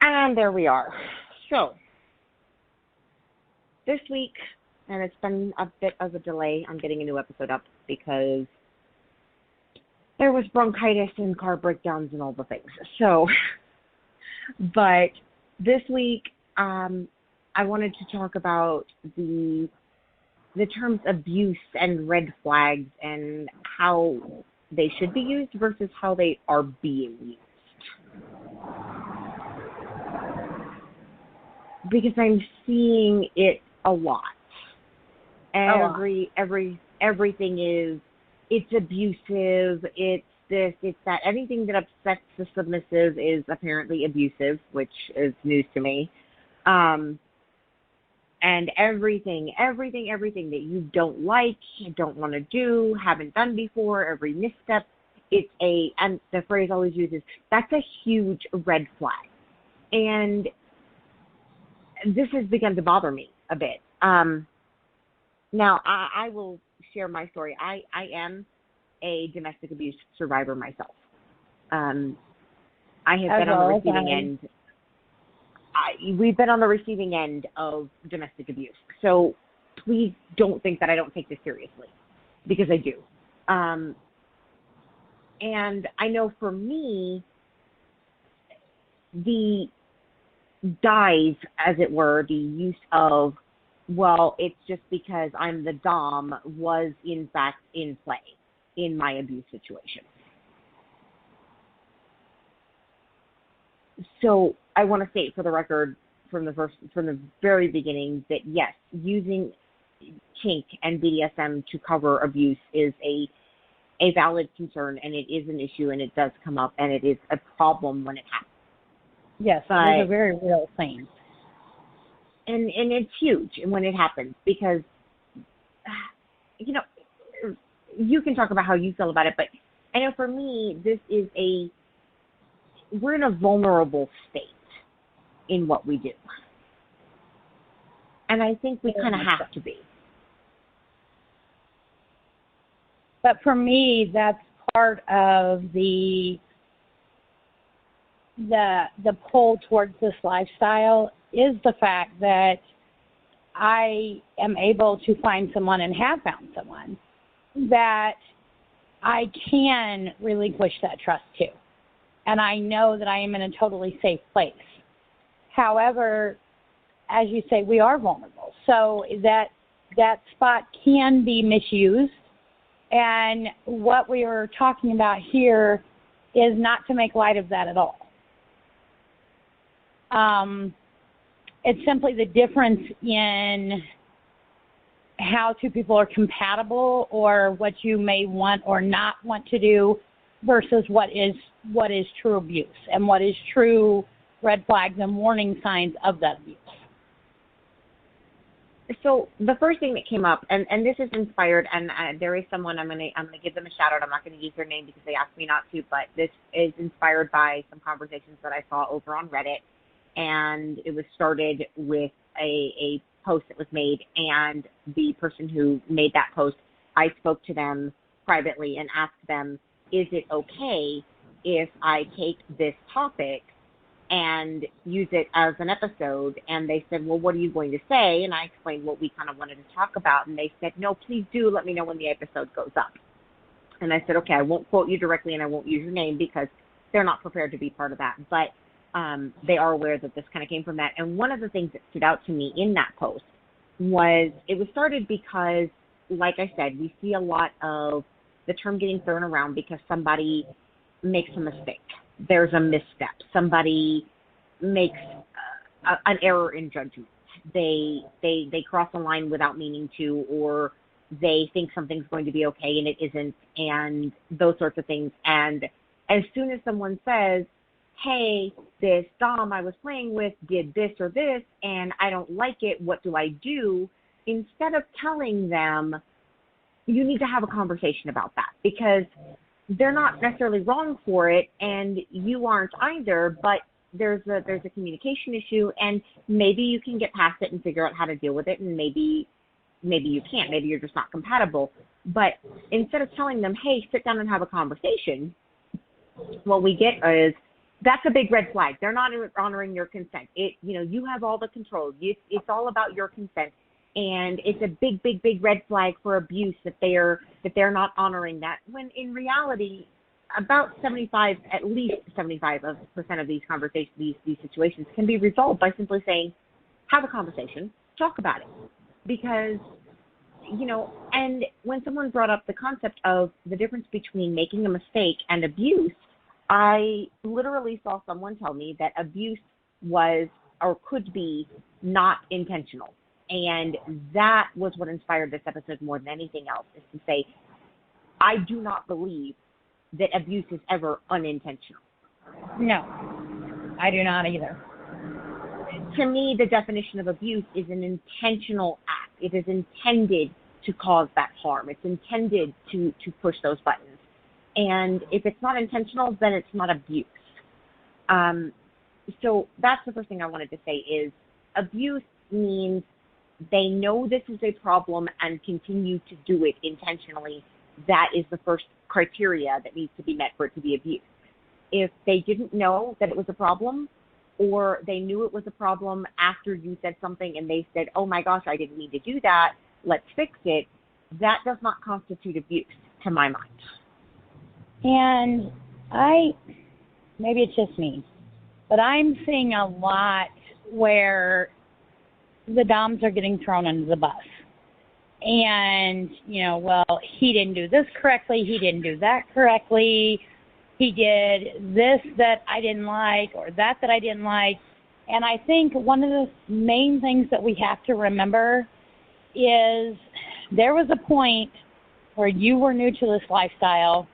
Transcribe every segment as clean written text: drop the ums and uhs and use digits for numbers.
And there we are. So, this week, and it's been a bit of a delay on getting a new episode up because there was bronchitis and car breakdowns and all the things. So, but this week, I wanted to talk about the terms abuse and red flags and how they should be used versus how they are being used. Because I'm seeing it a lot. Everything is, it's abusive, it's this, it's that. Anything that upsets the submissive is apparently abusive, which is news to me. And everything that you don't like, don't want to do, haven't done before, every misstep, and the phrase always uses, that's a huge red flag. And this has begun to bother me a bit. Now, I will share my story. I am a domestic abuse survivor myself. I have been on the receiving end. We've been on the receiving end of domestic abuse. So please don't think that I don't take this seriously, because I do. And I know for me, the dive, as it were, the use of, well, it's just because I'm the dom, was in fact in play in my abuse situation. So I want to state for the record from the very beginning that yes, using kink and BDSM to cover abuse is a valid concern, and it is an issue, and it does come up, and it is a problem when it happens. Yes, it's a very real thing. And it's huge when it happens because, you know, you can talk about how you feel about it, but I know for me, we're in a vulnerable state in what we do. And I think we kind of have to be. But for me, that's part of the pull towards this lifestyle is the fact that I am able to find someone and have found someone that I can relinquish that trust to. And I know that I am in a totally safe place. However, as you say, we are vulnerable. So that spot can be misused. And what we are talking about here is not to make light of that at all. It's simply the difference in how two people are compatible or what you may want or not want to do versus what is true abuse and what is true red flags and warning signs of that abuse. So the first thing that came up, and this is inspired, and there is someone, I'm gonna give them a shout out. I'm not going to use their name because they asked me not to, but this is inspired by some conversations that I saw over on Reddit. And it was started with a post that was made, and the person who made that post, I spoke to them privately and asked them, is it okay if I take this topic and use it as an episode? And they said, well, what are you going to say? And I explained what we kind of wanted to talk about, and they said, no, please do let me know when the episode goes up. And I said, okay, I won't quote you directly, and I won't use your name because they're not prepared to be part of that. But they are aware that this kind of came from that. And one of the things that stood out to me in that post was it was started because, like I said, we see a lot of the term getting thrown around because somebody makes a mistake. There's a misstep. Somebody makes an error in judgment. They cross a line without meaning to, or they think something's going to be okay and it isn't, and those sorts of things. And as soon as someone says, hey, this dom I was playing with did this or this, and I don't like it, what do I do? Instead of telling them, you need to have a conversation about that, because they're not necessarily wrong for it, and you aren't either, but there's a communication issue, and maybe you can get past it and figure out how to deal with it, and maybe you can't. Maybe you're just not compatible. But instead of telling them, hey, sit down and have a conversation, what we get is, that's a big red flag. They're not honoring your consent. You have all the control. It's all about your consent. And it's a big, big, big red flag for abuse that they're not honoring that. When in reality, about at least 75% of these conversations, these situations can be resolved by simply saying, have a conversation, talk about it. Because, and when someone brought up the concept of the difference between making a mistake and abuse, I literally saw someone tell me that abuse was or could be not intentional. And that was what inspired this episode more than anything else, is to say, I do not believe that abuse is ever unintentional. No, I do not either. To me, the definition of abuse is an intentional act. It is intended to cause that harm. It's intended to push those buttons. And if it's not intentional, then it's not abuse. So that's the first thing I wanted to say is abuse means they know this is a problem and continue to do it intentionally. That is the first criteria that needs to be met for it to be abuse. If they didn't know that it was a problem, or they knew it was a problem after you said something and they said, oh my gosh, I didn't mean to do that, let's fix it, that does not constitute abuse to my mind. And maybe it's just me, but I'm seeing a lot where the DOMs are getting thrown under the bus. And, well, he didn't do this correctly, he didn't do that correctly, he did this that I didn't like, or that I didn't like. And I think one of the main things that we have to remember is there was a point where you were new to this lifestyle.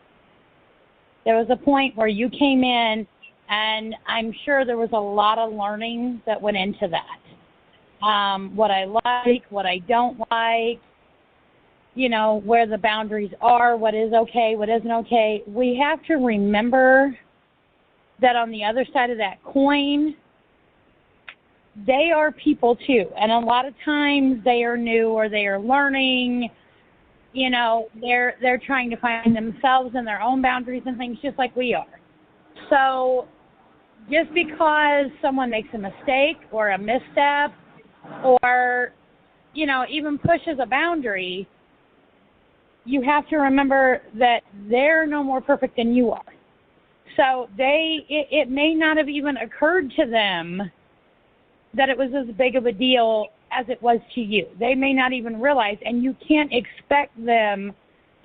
There was a point where you came in, and I'm sure there was a lot of learning that went into that. What I like, what I don't like, where the boundaries are, what is okay, what isn't okay. We have to remember that on the other side of that coin, they are people too. And a lot of times they are new or they are learning. They're trying to find themselves and their own boundaries and things just like we are. So just because someone makes a mistake or a misstep or, even pushes a boundary, you have to remember that they're no more perfect than you are. So it may not have even occurred to them that it was as big of a deal as it was to you. They may not even realize, and you can't expect them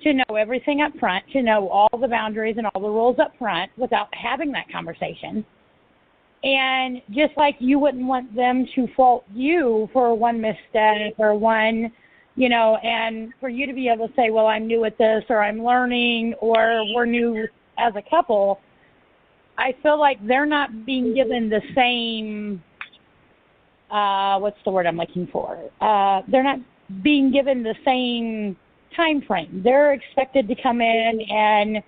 to know everything up front, to know all the boundaries and all the rules up front without having that conversation. And just like you wouldn't want them to fault you for one misstep or one, and for you to be able to say, well, I'm new at this, or I'm learning, or we're new as a couple, I feel like they're not being given the same, what's the word I'm looking for? They're not being given the same time frame. They're expected to come in and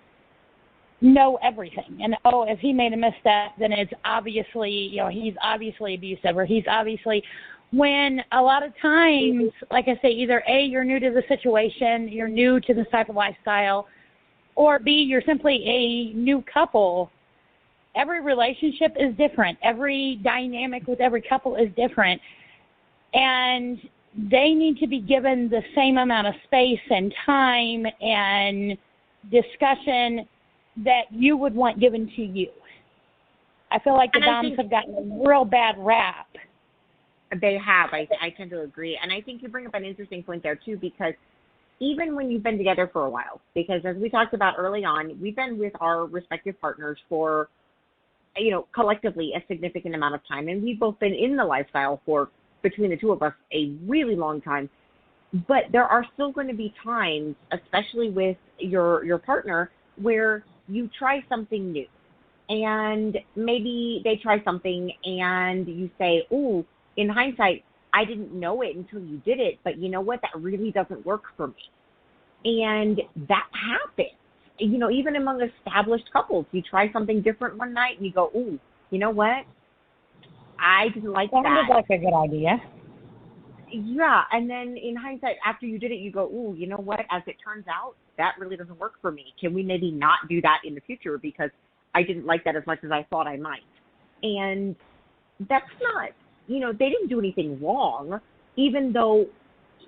know everything. And, if he made a misstep, then it's obviously, he's obviously abusive, or he's obviously, when a lot of times, like I say, either A, you're new to the situation, you're new to this type of lifestyle, or B, you're simply a new couple. Every relationship is different. Every dynamic with every couple is different. And they need to be given the same amount of space and time and discussion that you would want given to you. I feel like the DOMs have gotten a real bad rap. They have. I tend to agree. And I think you bring up an interesting point there, too, because even when you've been together for a while, because as we talked about early on, we've been with our respective partners for, collectively a significant amount of time. And we've both been in the lifestyle for, between the two of us, a really long time. But there are still going to be times, especially with your partner, where you try something new. And maybe they try something and you say, ooh, in hindsight, I didn't know it until you did it, but you know what? That really doesn't work for me. And that happens. Even among established couples, you try something different one night and you go, ooh, you know what? I didn't like that. Sounded like a good idea. Yeah, and then in hindsight, after you did it, you go, ooh, you know what? As it turns out, that really doesn't work for me. Can we maybe not do that in the future? Because I didn't like that as much as I thought I might. And that's not, they didn't do anything wrong, even though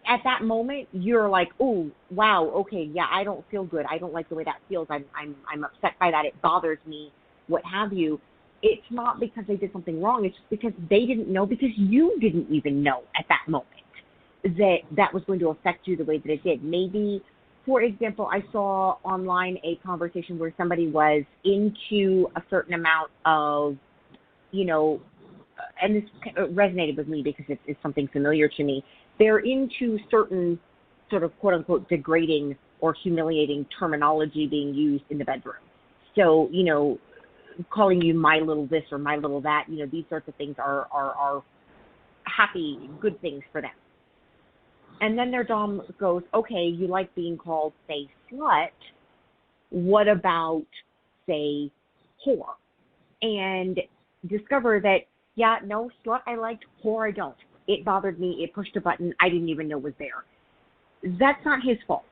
at that moment you're like, oh, wow, okay, yeah, I don't feel good. I don't like the way that feels. I'm upset by that. It bothers me, what have you. It's not because they did something wrong. It's just because they didn't know, because you didn't even know at that moment that was going to affect you the way that it did. Maybe, for example, I saw online a conversation where somebody was into a certain amount of, and this resonated with me because it's something familiar to me. They're into certain sort of quote unquote degrading or humiliating terminology being used in the bedroom. So, calling you my little this or my little that, these sorts of things are happy, good things for them. And then their dom goes, okay, you like being called, say, slut. What about, say, whore? And discover that, yeah, no, slut I liked, whore I don't. It bothered me. It pushed a button I didn't even know was there. That's not his fault.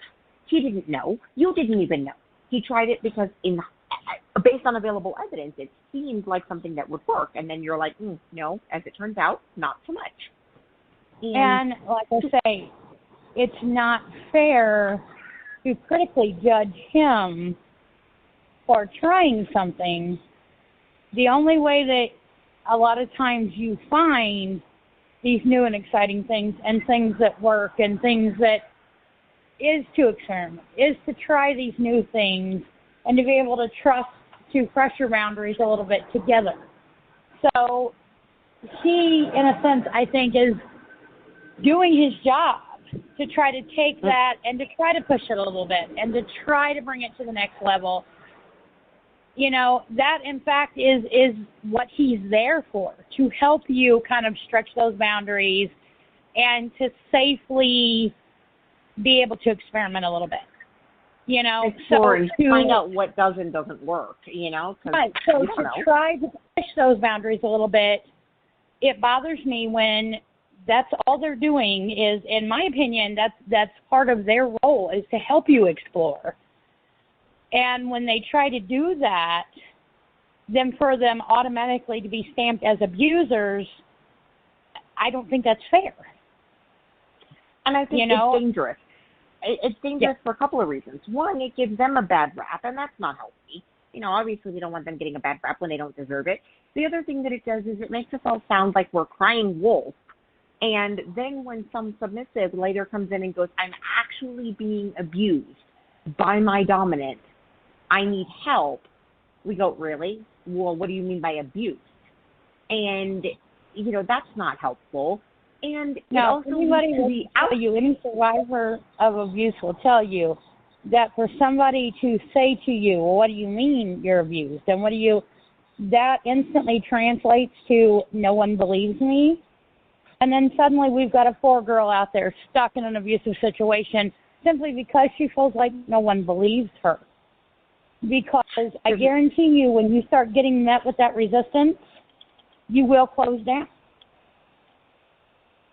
He didn't know. You didn't even know. He tried it because based on available evidence, it seemed like something that would work. And then you're like, no, as it turns out, not so much. And like I say, it's not fair to critically judge him for trying something. The only way that a lot of times you find these new and exciting things and things that work and things that is to experiment, is to try these new things and to be able to trust to crush your boundaries a little bit together. So he, in a sense, I think, is doing his job to try to take that and to try to push it a little bit and to try to bring it to the next level. That in fact is what he's there for, to help you kind of stretch those boundaries and to safely be able to experiment a little bit. Explore and find out what does and doesn't work, Right. So to try to push those boundaries a little bit, it bothers me when that's all they're doing is, in my opinion, that's part of their role, is to help you explore. And when they try to do that, then for them automatically to be stamped as abusers, I don't think that's fair. And I think it's dangerous. It's dangerous for a couple of reasons. One, it gives them a bad rap, and that's not healthy. Obviously we don't want them getting a bad rap when they don't deserve it. The other thing that it does is it makes us all sound like we're crying wolf. And then when some submissive later comes in and goes, I'm actually being abused by my dominant, I need help, we go, really? Well, what do you mean by abuse? And, that's not helpful. And now, also anybody will tell you, any survivor of abuse will tell you that for somebody to say to you, well, what do you mean you're abused? And that instantly translates to no one believes me. And then suddenly we've got a poor girl out there stuck in an abusive situation simply because she feels like no one believes her. Because I guarantee you, when you start getting met with that resistance, you will close down.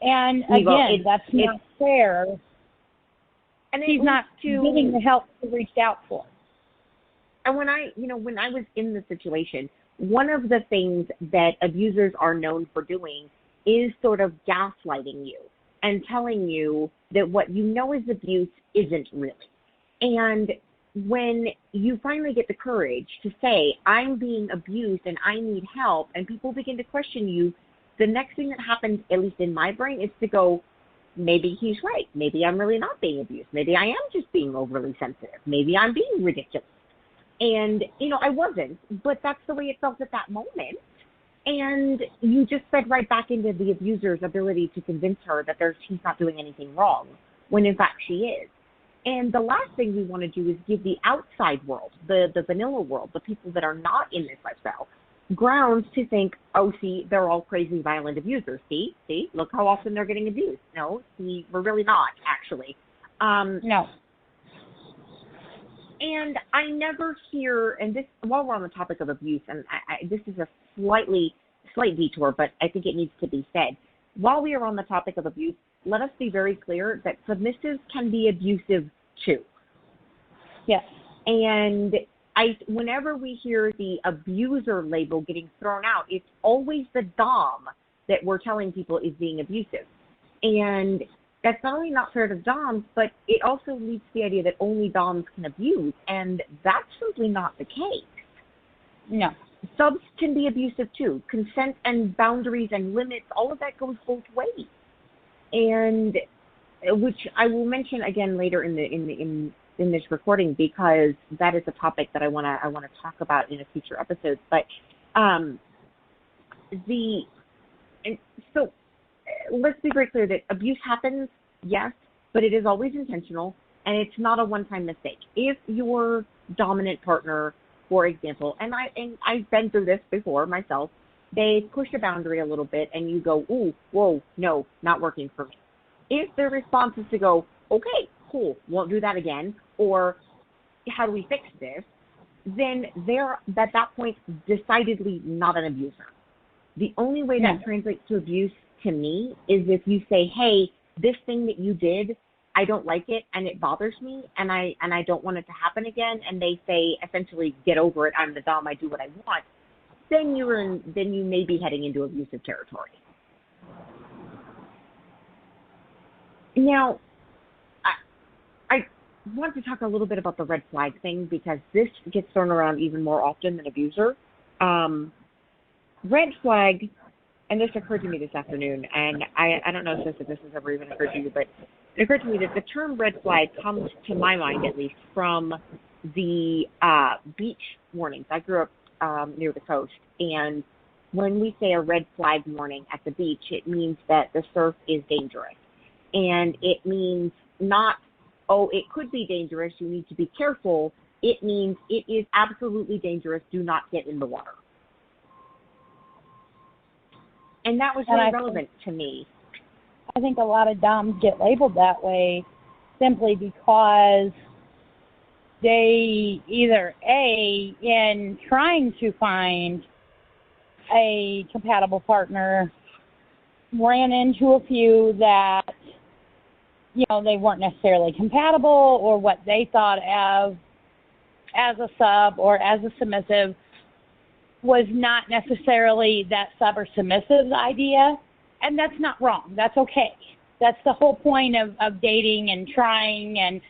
And again, that's not fair. And he's not getting the help he reached out for. And when I was in the situation, one of the things that abusers are known for doing is sort of gaslighting you and telling you that what you know is abuse isn't really. And when you finally get the courage to say, I'm being abused and I need help, and people begin to question you, the next thing that happens, at least in my brain, is to go, maybe he's right. Maybe I'm really not being abused. Maybe I am just being overly sensitive. Maybe I'm being ridiculous. And, I wasn't, but that's the way it felt at that moment. And you just fed right back into the abuser's ability to convince her that he's not doing anything wrong, when in fact she is. And the last thing we want to do is give the outside world, the vanilla world, the people that are not in this lifestyle, grounds to think, oh, see, they're all crazy, violent abusers. See, look how often they're getting abused. No, see, we're really not, actually. No. And I never hear, and this, while we're on the topic of abuse, and this is a slight detour, but I think it needs to be said. While we are on the topic of abuse, let us be very clear that submissives can be abusive too. Yes. And whenever we hear the abuser label getting thrown out, it's always the dom that we're telling people is being abusive. And that's not only not fair to doms, but it also leads to the idea that only doms can abuse, and that's simply not the case. No. Subs can be abusive too. Consent and boundaries and limits, all of that goes both ways. And which I will mention again later in this recording, because that is a topic that I want to talk about in a future episode. But so let's be very clear that abuse happens, yes, but it is always intentional, and it's not a one-time mistake. If your dominant partner, for example, and I've been through this before myself, they push a boundary a little bit, and you go, ooh, whoa, no, not working for me. If their response is to go, okay, cool, won't do that again, or how do we fix this, then they're, at that point, decidedly not an abuser. The only way that translates to abuse to me is if you say, hey, this thing that you did, I don't like it and it bothers me and I don't want it to happen again, and they say essentially, get over it, I'm the dom, I do what I want, then you may be heading into abusive territory. Now, I want to talk a little bit about the red flag thing, because this gets thrown around even more often than abuser. Red flag, and this occurred to me this afternoon, and I don't know if this has ever even occurred to you, but it occurred to me that the term red flag comes, to my mind at least, from the beach warnings. I grew up near the coast, and when we say a red flag warning at the beach, it means that the surf is dangerous. And it means not, oh, it could be dangerous, you need to be careful. It means it is absolutely dangerous, do not get in the water. And that was really relevant to me. I think a lot of doms get labeled that way simply because they either, A, in trying to find a compatible partner, ran into a few that, you know, they weren't necessarily compatible, or what they thought of as a sub or as a submissive was not necessarily that sub or submissive's idea. And that's not wrong. That's okay. That's the whole point of dating and trying, and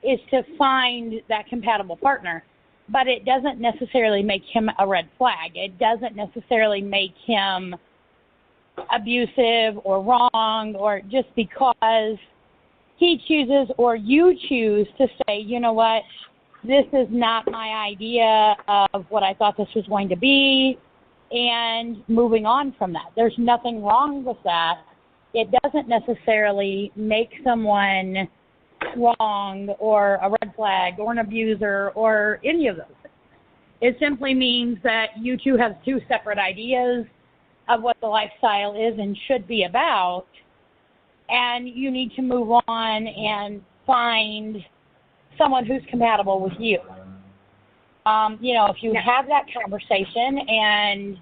is to find that compatible partner. But it doesn't necessarily make him a red flag. It doesn't necessarily make him abusive or wrong, or just because he chooses or you choose to say, you know what, this is not my idea of what I thought this was going to be, and moving on from that. There's nothing wrong with that. It doesn't necessarily make someone wrong or a red flag or an abuser or any of those things. It simply means that you two have two separate ideas of what the lifestyle is and should be about, and you need to move on and find someone who's compatible with you. You know, if you have that conversation and,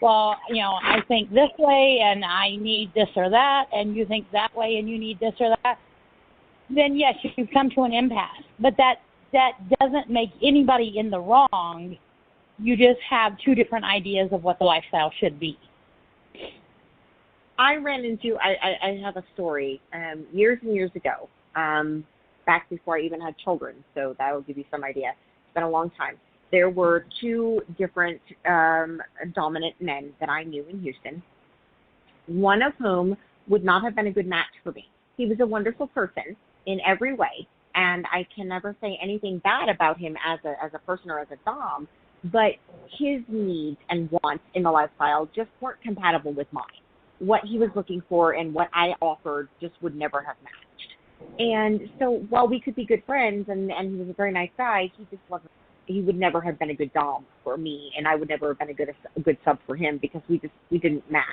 well, you know, I think this way and I need this or that, and you think that way and you need this or that, then yes, you come to an impasse. But that doesn't make anybody in the wrong. You just have two different ideas of what the lifestyle should be. I have a story years and years ago, back before I even had children, so that will give you some idea. It's been a long time. There were two different dominant men that I knew in Houston, one of whom would not have been a good match for me. He was a wonderful person in every way, and I can never say anything bad about him as a person or as a dom, but his needs and wants in the lifestyle just weren't compatible with mine. What he was looking for and what I offered just would never have matched. And so while we could be good friends and he was a very nice guy, he would never have been a good dom for me, and I would never have been a good sub for him, because we didn't match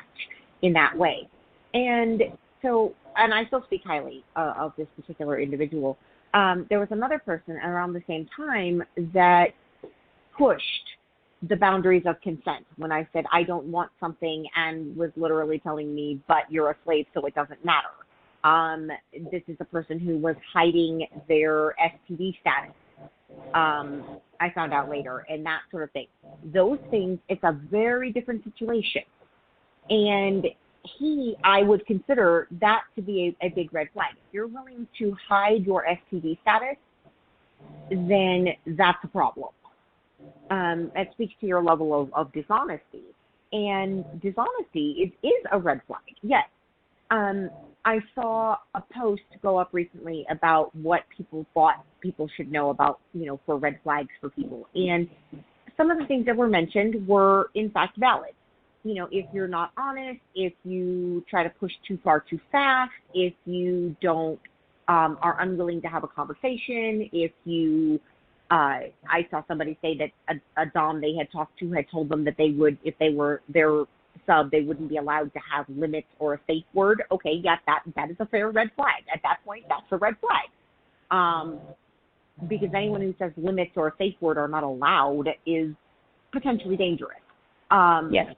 in that way. And so, and I still speak highly of this particular individual. There was another person around the same time that pushed the boundaries of consent when I said I don't want something, and was literally telling me, but you're a slave, so it doesn't matter. This is a person who was hiding their STD status I found out later, and that sort of thing. Those things, it's a very different situation. And I would consider that to be a big red flag. If you're willing to hide your STD status, then that's a problem. That speaks to your level of dishonesty. And dishonesty is a red flag, yes. I saw a post go up recently about what people thought people should know about, for red flags for people. And some of the things that were mentioned were, in fact, valid. If you're not honest, if you try to push too far too fast, if you are unwilling to have a conversation, if you, I saw somebody say that a dom they had talked to had told them that they would, if they were their sub, they wouldn't be allowed to have limits or a safe word. Okay, yes, that is a fair red flag. At that point, that's a red flag. Because anyone who says limits or a safe word are not allowed is potentially dangerous. Yes.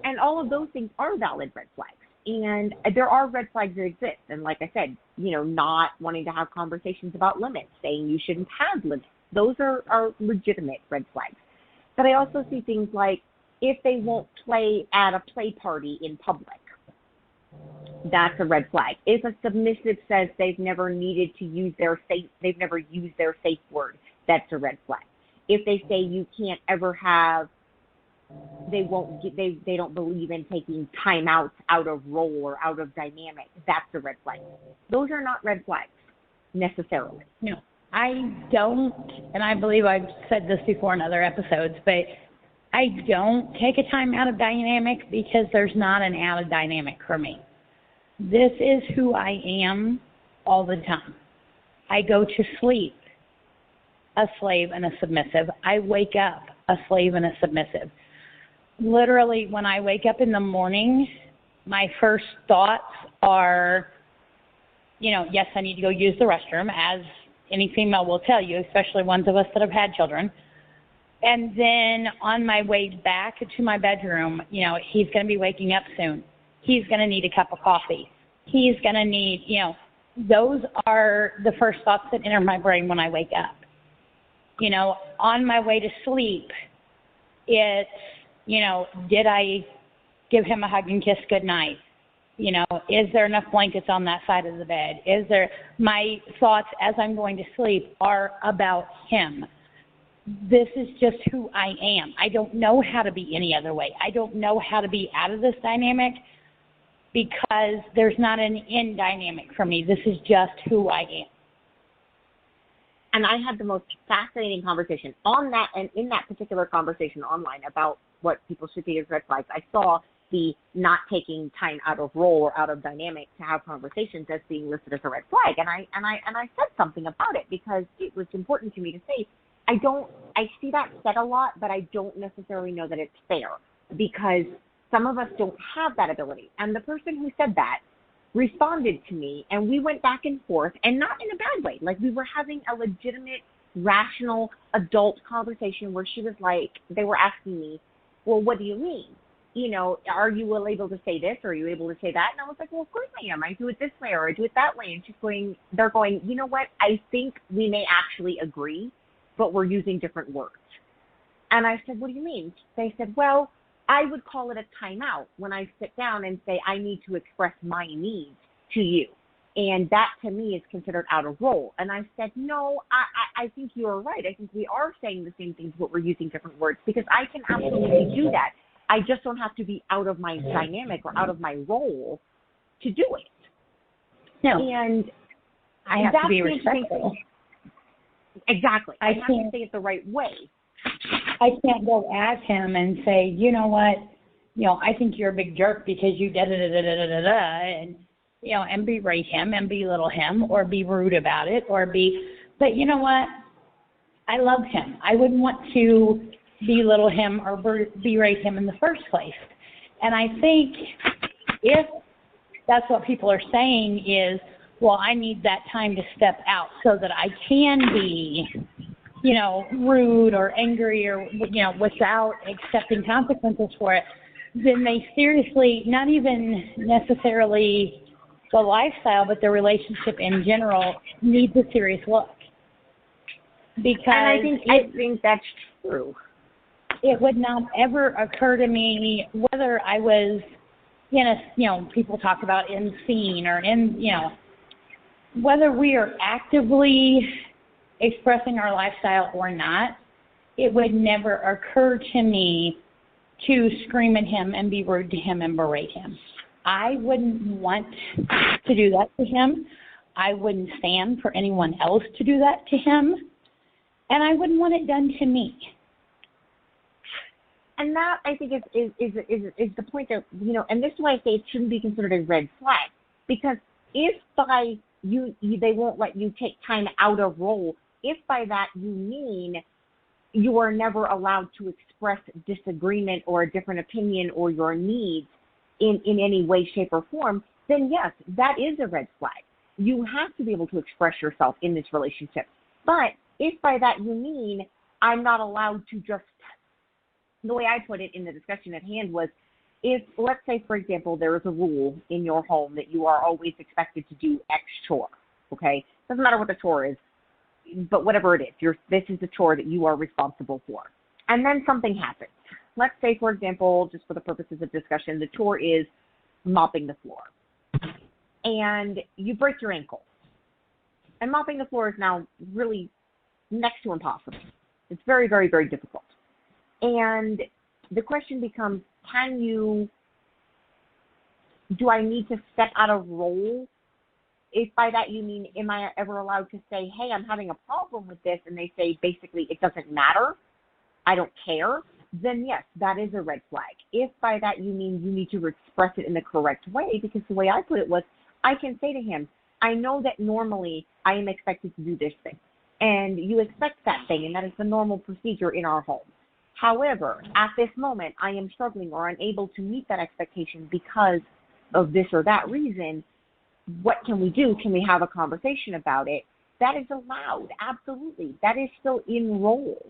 And all of those things are valid red flags. And there are red flags that exist. And like I said, not wanting to have conversations about limits, saying you shouldn't have limits. Those are legitimate red flags. But I also see things like if they won't play at a play party in public, that's a red flag. If a submissive says they've never needed to use they've never used their safe word, that's a red flag. If they say you can't ever have, they don't believe in taking timeouts out of role or out of dynamic, that's a red flag. Those are not red flags necessarily. No, I don't, and I believe I've said this before in other episodes, but I don't take a time out of dynamic because there's not an out of dynamic for me. This is who I am all the time. I go to sleep a slave and a submissive. I wake up a slave and a submissive. Literally, when I wake up in the morning, my first thoughts are, yes, I need to go use the restroom, as any female will tell you, especially ones of us that have had children. And then on my way back to my bedroom, he's going to be waking up soon. He's going to need a cup of coffee. He's going to need, those are the first thoughts that enter my brain when I wake up. On my way to sleep, it's, did I give him a hug and kiss goodnight? Is there enough blankets on that side of the bed? My thoughts as I'm going to sleep are about him. This is just who I am. I don't know how to be any other way. I don't know how to be out of this dynamic because there's not an in dynamic for me. This is just who I am. And I had the most fascinating conversation on that, and in that particular conversation online about what people should see as red flags, I saw the not taking time out of role or out of dynamic to have conversations as being listed as a red flag. And I said something about it because it was important to me to say, I see that said a lot, but I don't necessarily know that it's fair because some of us don't have that ability. And the person who said that responded to me, and we went back and forth, and not in a bad way. Like, we were having a legitimate, rational, adult conversation where she was like, they were asking me, well, what do you mean? Are you able to say this, or are you able to say that? And I was like, well, of course I am. I do it this way, or I do it that way. And they're going, you know what? I think we may actually agree, but we're using different words. And I said, what do you mean? They said, well, I would call it a timeout when I sit down and say I need to express my needs to you. And that, to me, is considered out of role. And I said, no, I think you're right. I think we are saying the same things, but we're using different words because I can absolutely do that. I just don't have to be out of my dynamic or out of my role to do it. No. And I have to be respectful. Exactly. I have to say it the right way. I can't go at him and say, you know what, I think you're a big jerk because you and and berate him and belittle him or be rude about it but you know what? I love him. I wouldn't want to belittle him or berate him in the first place. And I think if that's what people are saying is, well, I need that time to step out so that I can be rude or angry or, without accepting consequences for it, then they seriously, not even necessarily the lifestyle, but the relationship in general needs a serious look. because and I think that's true. It would not ever occur to me whether I was in a, people talk about in scene or in, whether we are actively expressing our lifestyle or not, it would never occur to me to scream at him and be rude to him and berate him. I wouldn't want to do that to him. I wouldn't stand for anyone else to do that to him. And I wouldn't want it done to me. And that, I think, is the point that, and this is why I say it shouldn't be considered a red flag. Because if by they won't let you take time out of role, if by that you mean you are never allowed to express disagreement or a different opinion or your needs in any way, shape, or form, then yes, that is a red flag. You have to be able to express yourself in this relationship. But if by that you mean I'm not allowed to just, the way I put it in the discussion at hand was, if, let's say, for example, there is a rule in your home that you are always expected to do X chore, okay? Doesn't matter what the chore is, but whatever it is, this is the chore that you are responsible for. And then something happens. Let's say, for example, just for the purposes of discussion, the chore is mopping the floor. And you break your ankle. And mopping the floor is now really next to impossible. It's very, very, very difficult. And the question becomes, do I need to step out of role? If by that you mean, am I ever allowed to say, hey, I'm having a problem with this, and they say basically it doesn't matter, I don't care, then yes, that is a red flag. If by that you mean you need to express it in the correct way, because the way I put it was, I can say to him, I know that normally I am expected to do this thing, and you expect that thing, and that is the normal procedure in our home. However, at this moment, I am struggling or unable to meet that expectation because of this or that reason. What can we do? Can we have a conversation about it? That is allowed, absolutely. That is still in role.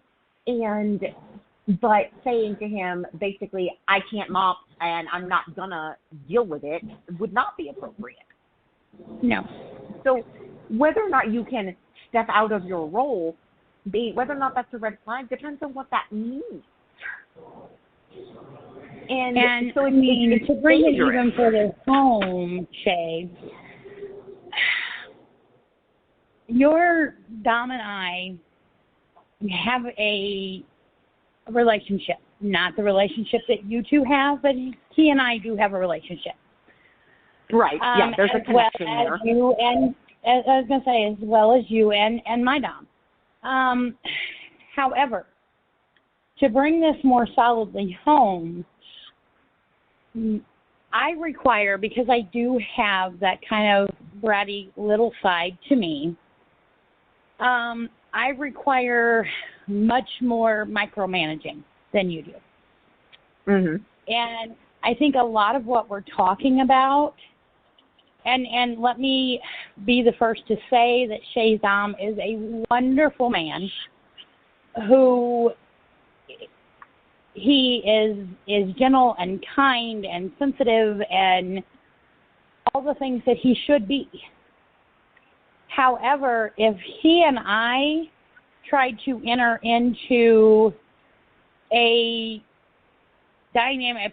But saying to him, basically, I can't mop and I'm not going to deal with it would not be appropriate. No. So whether or not you can step out of your role, whether or not that's a red flag, depends on what that means. And so to bring it even further home, Shay, your Dom and I have a relationship. Not the relationship that you two have, but he and I do have a relationship. Right. Yeah, there's a connection there. As you and, as I was going to say, as well as you and my Dom. However, to bring this more solidly home, I require, because I do have that kind of bratty little side to me, I require much more micromanaging than you do. Mm-hmm. And I think a lot of what we're talking about, and let me be the first to say that Shay's Dom is a wonderful man who he is gentle and kind and sensitive and all the things that he should be. However, if he and I tried to enter into a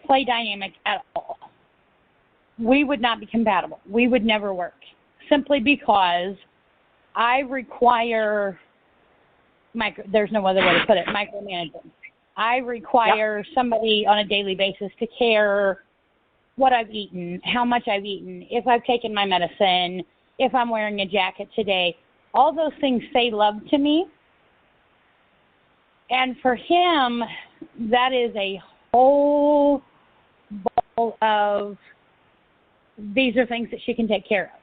play dynamic at all, we would not be compatible. We would never work, simply because I require there's no other way to put it, micromanaging. I require somebody on a daily basis to care what I've eaten, how much I've eaten, if I've taken my medicine, if I'm wearing a jacket today. All those things say love to me. And for him, that is a whole ball of, these are things that she can take care of.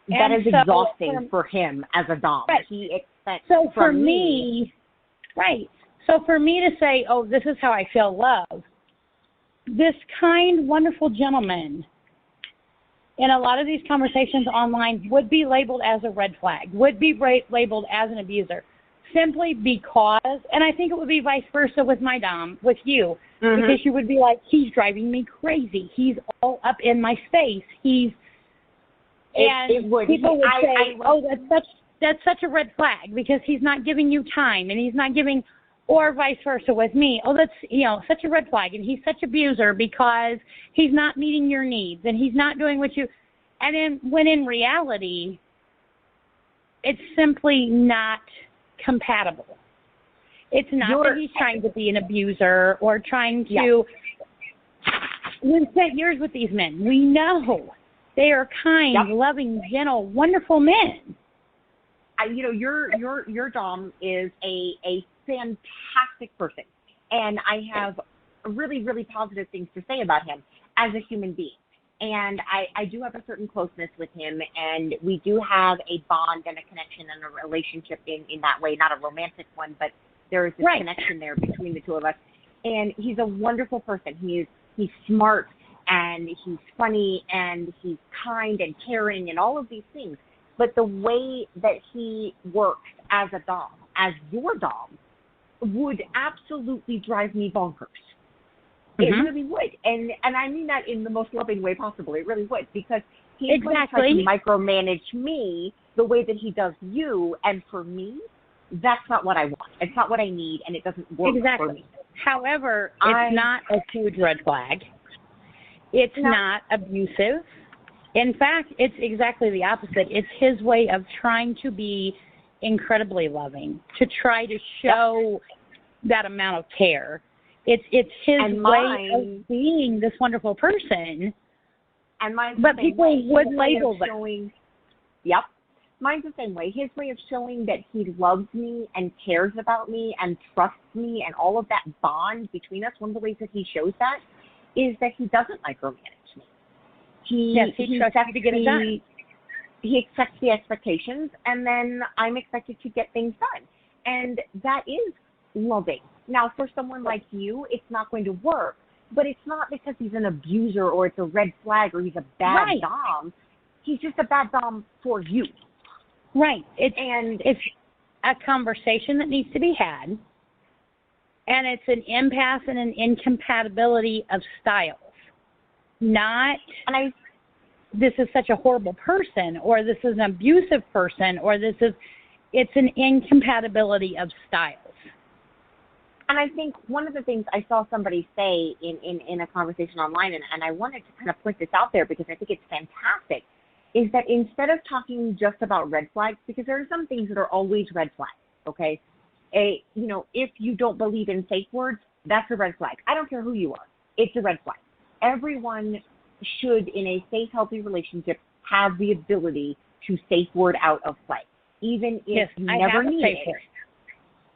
That is exhausting for him as a Dom. Right. He expects so for me, right. So for me to say, oh, this is how I feel love, this kind, wonderful gentleman in a lot of these conversations online would be labeled as a red flag, would be labeled as an abuser, simply because, and I think it would be vice versa with my Dom, with you, because you would be like, he's driving me crazy. He's all up in my space. People would say, oh, that's such a red flag because he's not giving you time and he's not giving, or vice versa with me. Oh, that's, such a red flag. And he's such an abuser because he's not meeting your needs and he's not doing what you, and then when in reality, it's simply not compatible. It's not that he's trying to be an abuser or trying to. We've spent years with these men. We know they are kind, loving, gentle, wonderful men. Your Dom is a fantastic person, and I have really, really positive things to say about him as a human being. And I do have a certain closeness with him, and we do have a bond and a connection and a relationship in that way, not a romantic one, but there is this connection there between the two of us. And he's a wonderful person. He's smart, and he's funny, and he's kind and caring and all of these things. But the way that he works as a Dom, as your Dom, would absolutely drive me bonkers. It really would. And I mean that in the most loving way possible. It really would, because he's going to try to micromanage me the way that he does you. And for me, that's not what I want. It's not what I need, and it doesn't work for me. However, it's not a huge red flag. It's not abusive. In fact, it's exactly the opposite. It's his way of trying to be incredibly loving, to try to show that amount of care. It's his way of being this wonderful person. And but people would label that. Mine's the same way. His way of showing that he loves me and cares about me and trusts me and all of that bond between us, one of the ways that he shows that is that he doesn't micromanage me. He trusts you to get it done. He accepts the expectations, and then I'm expected to get things done. And that is loving. Now, for someone like you, it's not going to work, but it's not because he's an abuser or it's a red flag or he's a bad Dom. He's just a bad Dom for you. Right. It's a conversation that needs to be had, and it's an impasse and an incompatibility of styles. This is such a horrible person, or this is an abusive person, or it's an incompatibility of styles. And I think one of the things I saw somebody say in a conversation online, and I wanted to kind of point this out there because I think it's fantastic, is that instead of talking just about red flags, because there are some things that are always red flags, okay? If you don't believe in safe words, that's a red flag. I don't care who you are. It's a red flag. Everyone should, in a safe, healthy relationship, have the ability to safe word out of play, even if you never need it.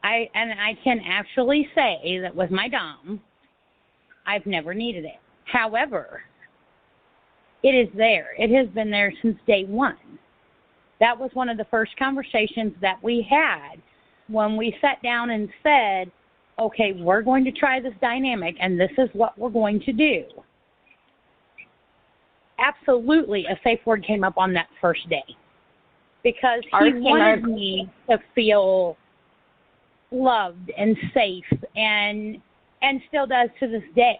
I can actually say that with my Dom, I've never needed it. However, it is there. It has been there since day one. That was one of the first conversations that we had when we sat down and said, okay, we're going to try this dynamic, and this is what we're going to do. Absolutely, a safe word came up on that first day because he wanted me to feel loved and safe, and still does to this day,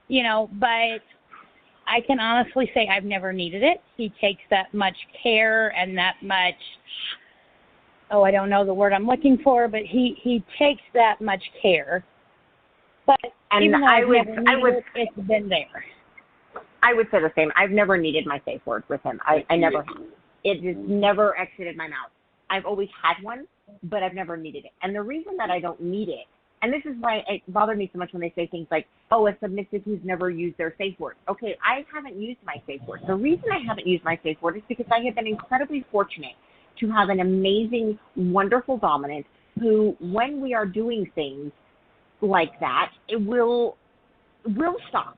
but I can honestly say I've never needed it. He takes that much care and that much, I don't know the word I'm looking for, but he takes that much care. But even though it's been there. I would say the same. I've never needed my safe word with him. I never have. It has never exited my mouth. I've always had one, but I've never needed it. And the reason that I don't need it, and this is why it bothered me so much when they say things like, a submissive who's never used their safe word. Okay, I haven't used my safe word. The reason I haven't used my safe word is because I have been incredibly fortunate to have an amazing, wonderful dominant who, when we are doing things like that, it will stop.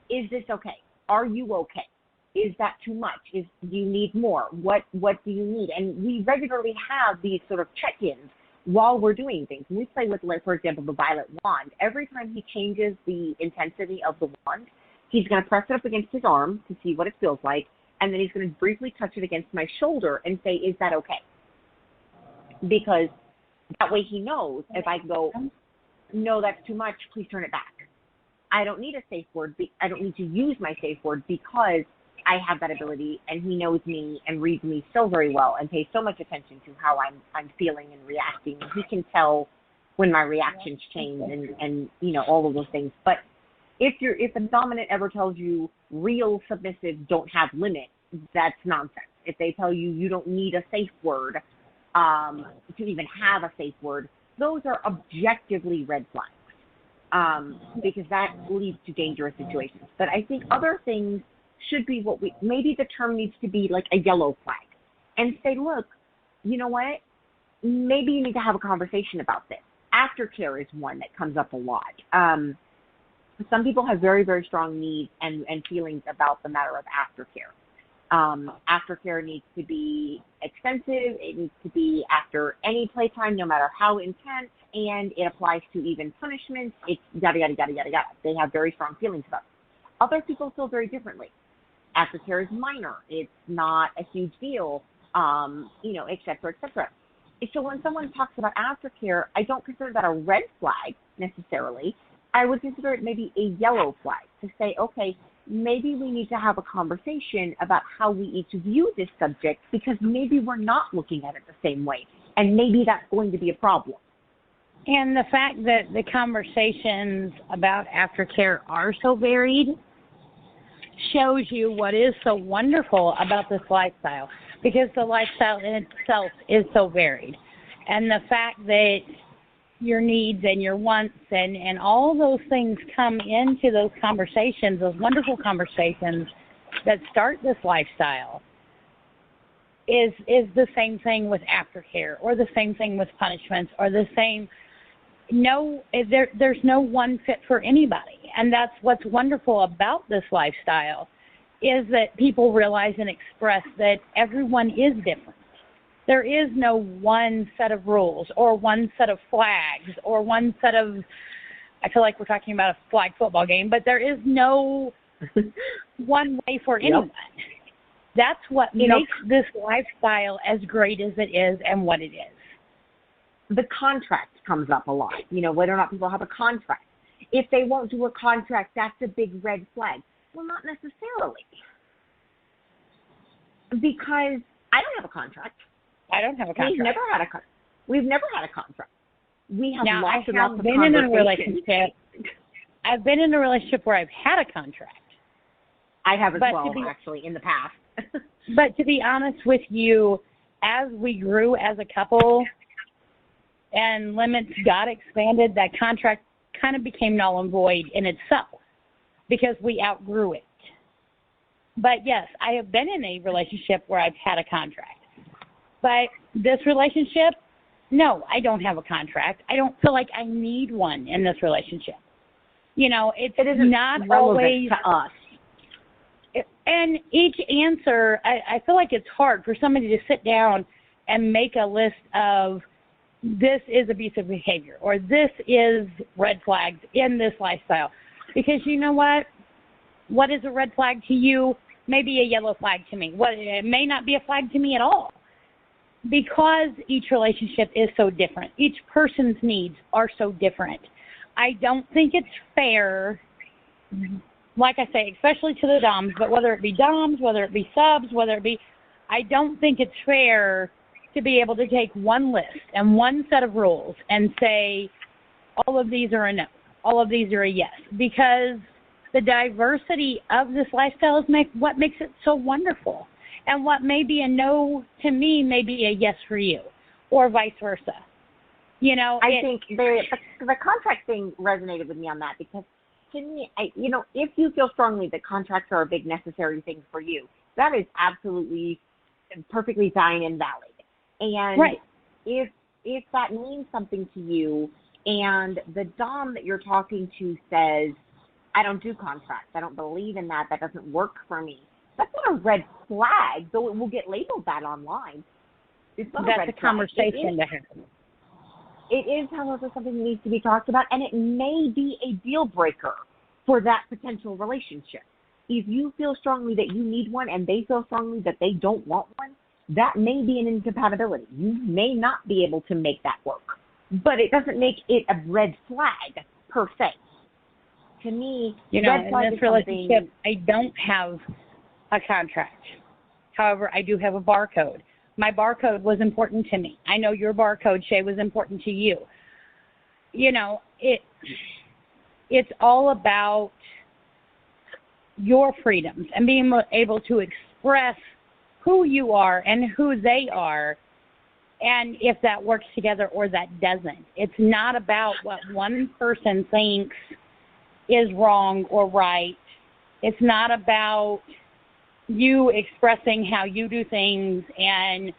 Is this okay? Are you okay? Is that too much? Do you need more? What do you need? And we regularly have these sort of check-ins while we're doing things. When we play with, like, for example, the violet wand, every time he changes the intensity of the wand, he's going to press it up against his arm to see what it feels like, and then he's going to briefly touch it against my shoulder and say, is that okay? Because that way he knows if I go, no, that's too much, please turn it back. I don't need a safe word. I don't need to use my safe word because I have that ability, and he knows me and reads me so very well and pays so much attention to how I'm feeling and reacting. And he can tell when my reactions change and all of those things. But if a dominant ever tells you real submissives don't have limits, that's nonsense. If they tell you you don't need a safe word to even have a safe word, those are objectively red flags, because that leads to dangerous situations. But I think other things should be maybe the term needs to be like a yellow flag and say, look, you know what? Maybe you need to have a conversation about this. Aftercare is one that comes up a lot. Some people have very, very strong needs and feelings about the matter of aftercare. Aftercare needs to be extensive. It needs to be after any playtime, no matter how intense, and it applies to even punishments. It's yada, yada, yada, yada, yada. They have very strong feelings about it. Other people feel very differently. Aftercare is minor. It's not a huge deal, et cetera, et cetera. So when someone talks about aftercare, I don't consider that a red flag necessarily. I would consider it maybe a yellow flag to say, okay, maybe we need to have a conversation about how we each view this subject, because maybe we're not looking at it the same way, and maybe that's going to be a problem. And the fact that the conversations about aftercare are so varied shows you what is so wonderful about this lifestyle, because the lifestyle in itself is so varied. And the fact that your needs and your wants and all those things come into those conversations, those wonderful conversations that start this lifestyle, is the same thing with aftercare, or the same thing with punishments, or the same. No, there's no one fit for anybody. And that's what's wonderful about this lifestyle, is that people realize and express that everyone is different. There is no one set of rules or one set of flags or one set of, I feel like we're talking about a flag football game, but there is no one way for anyone. Yep. That's what makes this lifestyle as great as it is and what it is. The contract comes up a lot, whether or not people have a contract. If they won't do a contract, that's a big red flag. Well, not necessarily. Because I don't have a contract. I don't have a contract. We've never had a contract. We have now, lots and I have lots of been in a relationship. I've been in a relationship where I've had a contract. I have as well, actually, in the past. But to be honest with you, as we grew as a couple and limits got expanded, that contract kind of became null and void in itself because we outgrew it. But yes, I have been in a relationship where I've had a contract. But this relationship, no, I don't have a contract. I don't feel like I need one in this relationship. It isn't not always to us. And each answer, I feel like it's hard for somebody to sit down and make a list of, this is abusive behavior, or this is red flags in this lifestyle. Because you know what? What is a red flag to you may be a yellow flag to me. It may not be a flag to me at all. Because each relationship is so different. Each person's needs are so different. I don't think it's fair, like I say, especially to the DOMs, but whether it be DOMs, whether it be subs, I don't think it's fair to be able to take one list and one set of rules and say, all of these are a no, all of these are a yes, because the diversity of this lifestyle is what makes it so wonderful. And what may be a no to me may be a yes for you, or vice versa. I think the contract thing resonated with me on that, because to me, if you feel strongly that contracts are a big necessary thing for you, that is absolutely perfectly fine and valid. And right. if that means something to you, and the Dom that you're talking to says, I don't do contracts, I don't believe in that, that doesn't work for me, that's not a red flag, though it will get labeled that online. It's not that's a red a conversation flag. to have. It is, however, something that needs to be talked about, and it may be a deal breaker for that potential relationship. If you feel strongly that you need one and they feel strongly that they don't want one, that may be an incompatibility. You may not be able to make that work, but it doesn't make it a red flag per se. To me, in this relationship, I don't have a contract. However, I do have a barcode. My barcode was important to me. I know your barcode, Shay, was important to you. You know, it's all about your freedoms and being able to express who you are and who they are, and if that works together or that doesn't. It's not about what one person thinks is wrong or right. It's not about you expressing how you do things and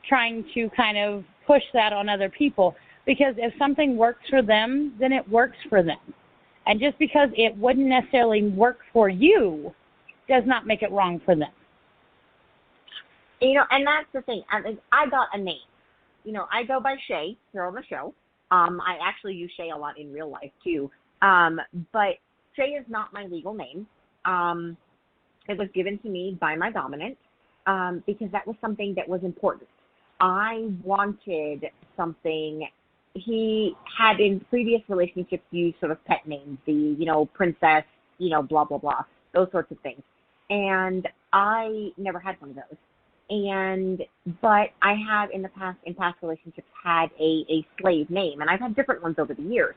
trying to kind of push that on other people. Because if something works for them, then it works for them. And just because it wouldn't necessarily work for you does not make it wrong for them. You know, and that's the thing. I got a name. You know, I go by Shay here on the show. I actually use Shay a lot in real life too. But Shay is not my legal name. It was given to me by my dominant because that was something that was important. I wanted something. He had in previous relationships used sort of pet names, the, you know, princess, you know, blah, blah, blah, those sorts of things. And I never had one of those. But I have in past relationships had a slave name, and I've had different ones over the years.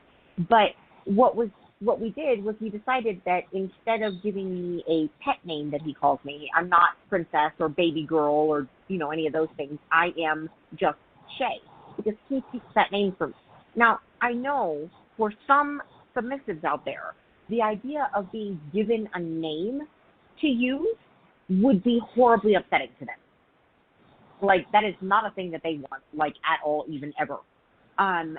But what we did was we decided that instead of giving me a pet name that he calls me, I'm not princess or baby girl or, you know, any of those things. I am just Shay, because he keeps that name for me. Now, I know for some submissives out there, the idea of being given a name to use would be horribly upsetting to them. Like, that is not a thing that they want, like, at all, even ever. And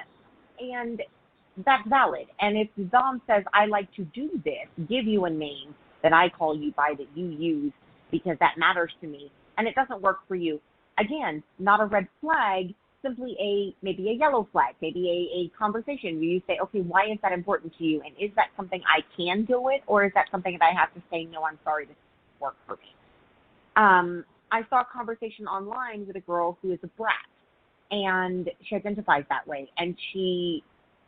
that's valid. And if the Dom says, I like to do this, give you a name that I call you by that you use because that matters to me, and it doesn't work for you, again, not a red flag, simply maybe a yellow flag, maybe a conversation where you say, okay, why is that important to you? And is that something I can deal with, or is that something that I have to say, no, I'm sorry, this doesn't work for me? I saw a conversation online with a girl who is a brat, and she identifies that way, and she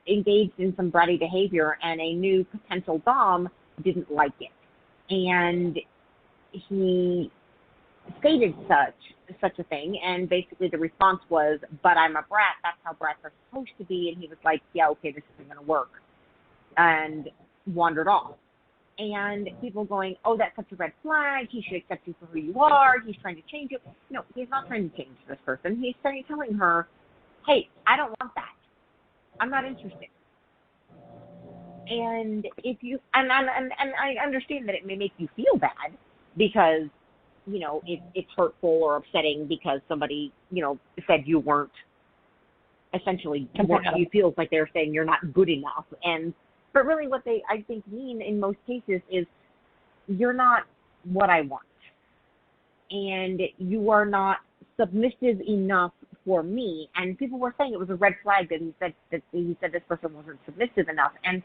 engaged in some bratty behavior, and a new potential Dom didn't like it. And he stated such a thing, and basically the response was, but I'm a brat, that's how brats are supposed to be. And he was like, yeah, okay, this isn't going to work, and wandered off. And people going, oh, that's such a red flag, he should accept you for who you are, he's trying to change you. No, he's not trying to change this person. He's telling her, hey, I don't want that. I'm not interested. And if you, and I understand that it may make you feel bad because, you know, it's hurtful or upsetting because somebody, you know, said you weren't, essentially, you feels like they're saying you're not good enough. But really what they, I think, mean in most cases is you're not what I want. And you are not submissive enough for me. And people were saying it was a red flag that he said this person wasn't submissive enough. And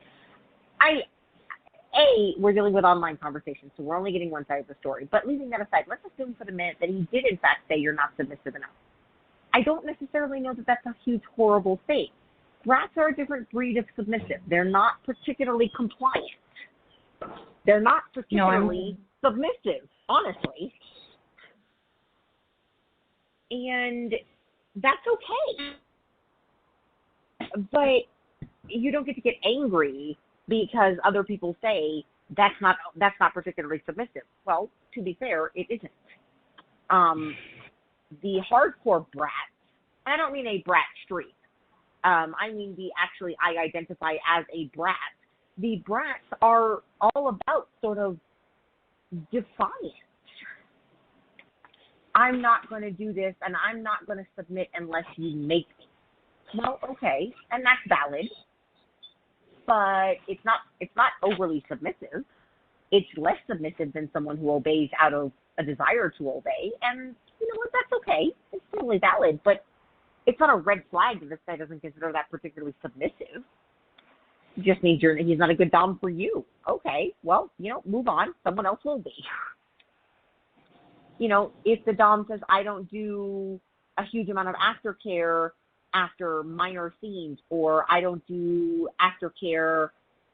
we're dealing with online conversations, so we're only getting one side of the story. But leaving that aside, let's assume for the minute that he did in fact say you're not submissive enough. I don't necessarily know that that's a huge, horrible thing. Brats are a different breed of submissive. They're not particularly compliant. They're not particularly submissive, honestly. And that's okay. But you don't get to get angry because other people say that's not particularly submissive. Well, to be fair, it isn't. The hardcore brats, I don't mean a brat streak. I mean I identify as a brat. The brats are all about sort of defiance. I'm not going to do this, and I'm not going to submit unless you make me. Well, okay, and that's valid, but it's not overly submissive. It's less submissive than someone who obeys out of a desire to obey, and you know what? That's okay. It's totally valid, but it's not a red flag that this guy doesn't consider that particularly submissive. It just means he's not a good Dom for you. Okay, well, you know, move on. Someone else will be. You know, if the Dom says, I don't do a huge amount of aftercare after minor scenes, or I don't do aftercare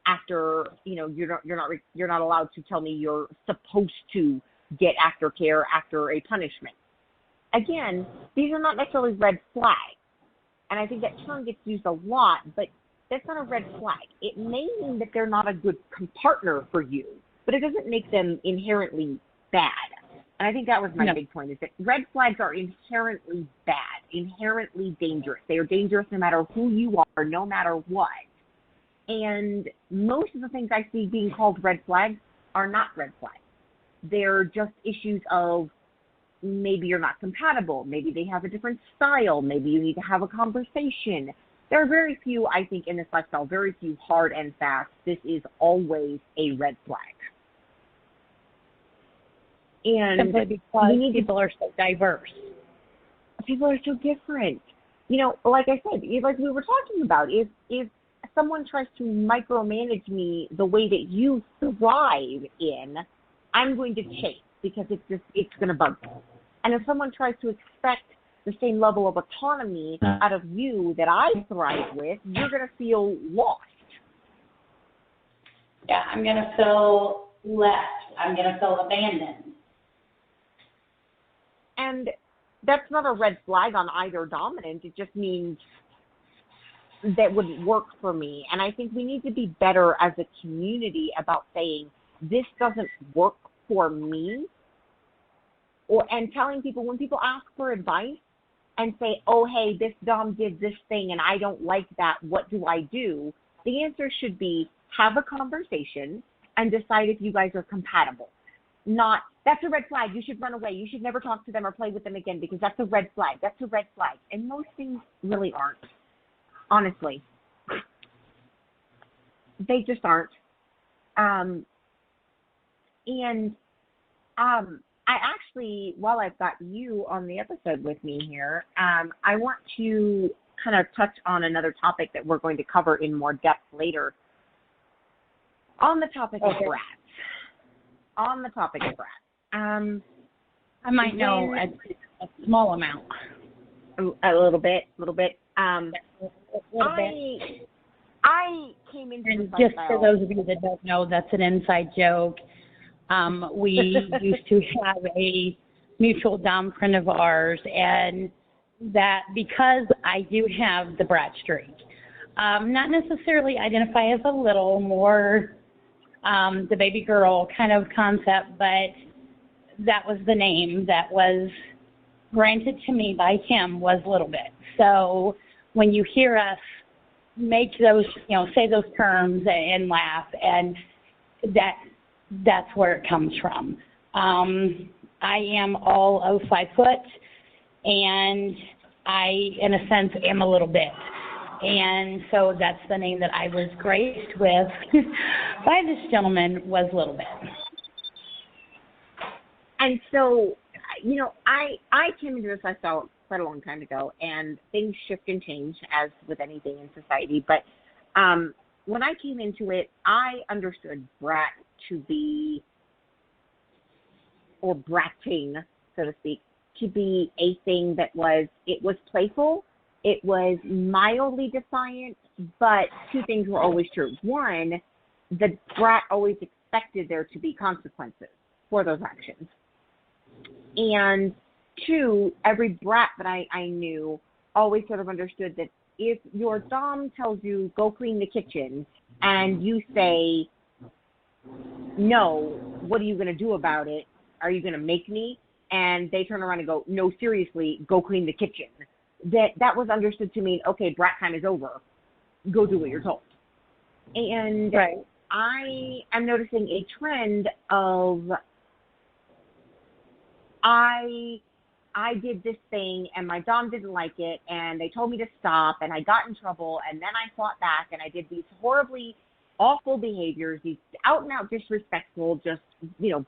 after, you know, you're not allowed to tell me you're supposed to get aftercare after a punishment. Again, these are not necessarily red flags. And I think that term gets used a lot, but that's not a red flag. It may mean that they're not a good partner for you, but it doesn't make them inherently bad. And I think that was my big point, is that red flags are inherently bad, inherently dangerous. They are dangerous no matter who you are, no matter what. And most of the things I see being called red flags are not red flags. They're just issues of maybe you're not compatible, maybe they have a different style, maybe you need to have a conversation. There are very few, I think, in this lifestyle, very few hard and fast. This is always a red flag. And simply because people are so diverse. People are so different. You know, like I said, like we were talking about, if someone tries to micromanage me the way that you thrive in, I'm going to chase because it's going to bug me. And if someone tries to expect the same level of autonomy out of you that I thrive with, you're going to feel lost. Yeah, I'm going to feel left. I'm going to feel abandoned. And that's not a red flag on either dominant. It just means that wouldn't work for me. And I think we need to be better as a community about saying, this doesn't work for me. And telling people, when people ask for advice and say, oh, hey, this dom did this thing and I don't like that, what do I do? The answer should be, have a conversation and decide if you guys are compatible. Not, that's a red flag, you should run away, you should never talk to them or play with them again because that's a red flag. That's a red flag. And most things really aren't, honestly. They just aren't. I actually, while I've got you on the episode with me here, I want to kind of touch on another topic that we're going to cover in more depth later. On the topic of brats. On the topic of brats. I might know a small amount. A little bit. I came into and just for those of you that don't know, that's an inside joke. We used to have a mutual dom friend of ours, and that because I do have the brat streak, not necessarily identify as a little, more the baby girl kind of concept, but that was the name that was granted to me by him, was Little Bit. So when you hear us make those, say those terms and laugh, and that's where it comes from. I am all of 5 foot, and I, in a sense, am a little bit. And so that's the name that I was graced with by this gentleman, was Little Bit. And so, I came into this lifestyle quite a long time ago, and things shift and change as with anything in society. But when I came into it, I understood brat to be, or bratting, so to speak, to be a thing that was playful, it was mildly defiant, but two things were always true. One, the brat always expected there to be consequences for those actions. And two, every brat that I knew always sort of understood that if your dom tells you, go clean the kitchen, and you say, no, what are you going to do about it? Are you going to make me? And they turn around and go, no, seriously, go clean the kitchen. That was understood to mean, okay, brat time is over. Go do what you're told. And right. I am noticing a trend of I did this thing and my dom didn't like it and they told me to stop and I got in trouble and then I fought back and I did these horribly awful behaviors, these out and out disrespectful, just,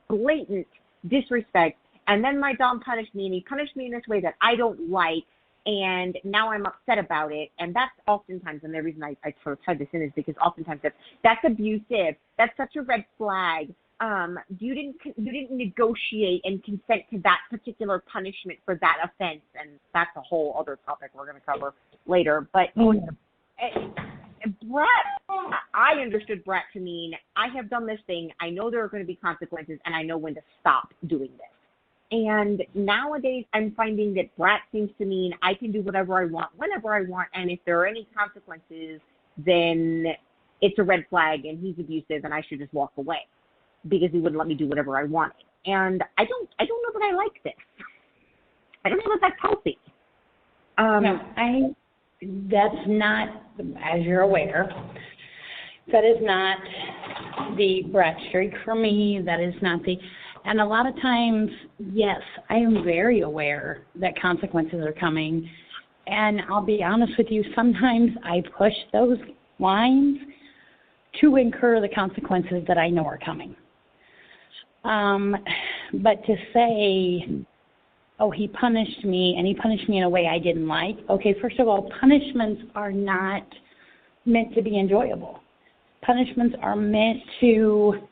blatant disrespect. And then my dom punished me, and he punished me in this way that I don't like, and now I'm upset about it. And that's oftentimes, and the reason I sort of tied this in is because oftentimes that's abusive. That's such a red flag. You didn't negotiate and consent to that particular punishment for that offense, and that's a whole other topic we're going to cover later. But Brett, I understood Brett to mean, I have done this thing, I know there are going to be consequences, and I know when to stop doing this. And nowadays, I'm finding that Brett seems to mean I can do whatever I want, whenever I want, and if there are any consequences, then it's a red flag, and he's abusive, and I should just walk away because he wouldn't let me do whatever I wanted. And I don't know that I like this. I don't know that that's healthy. No, that's not, as you're aware, that is not the Brett streak for me. That is not and a lot of times, yes, I am very aware that consequences are coming. And I'll be honest with you, sometimes I push those lines to incur the consequences that I know are coming. But to say, oh, he punished me, and he punished me in a way I didn't like. Okay, first of all, punishments are not meant to be enjoyable. Punishments are meant to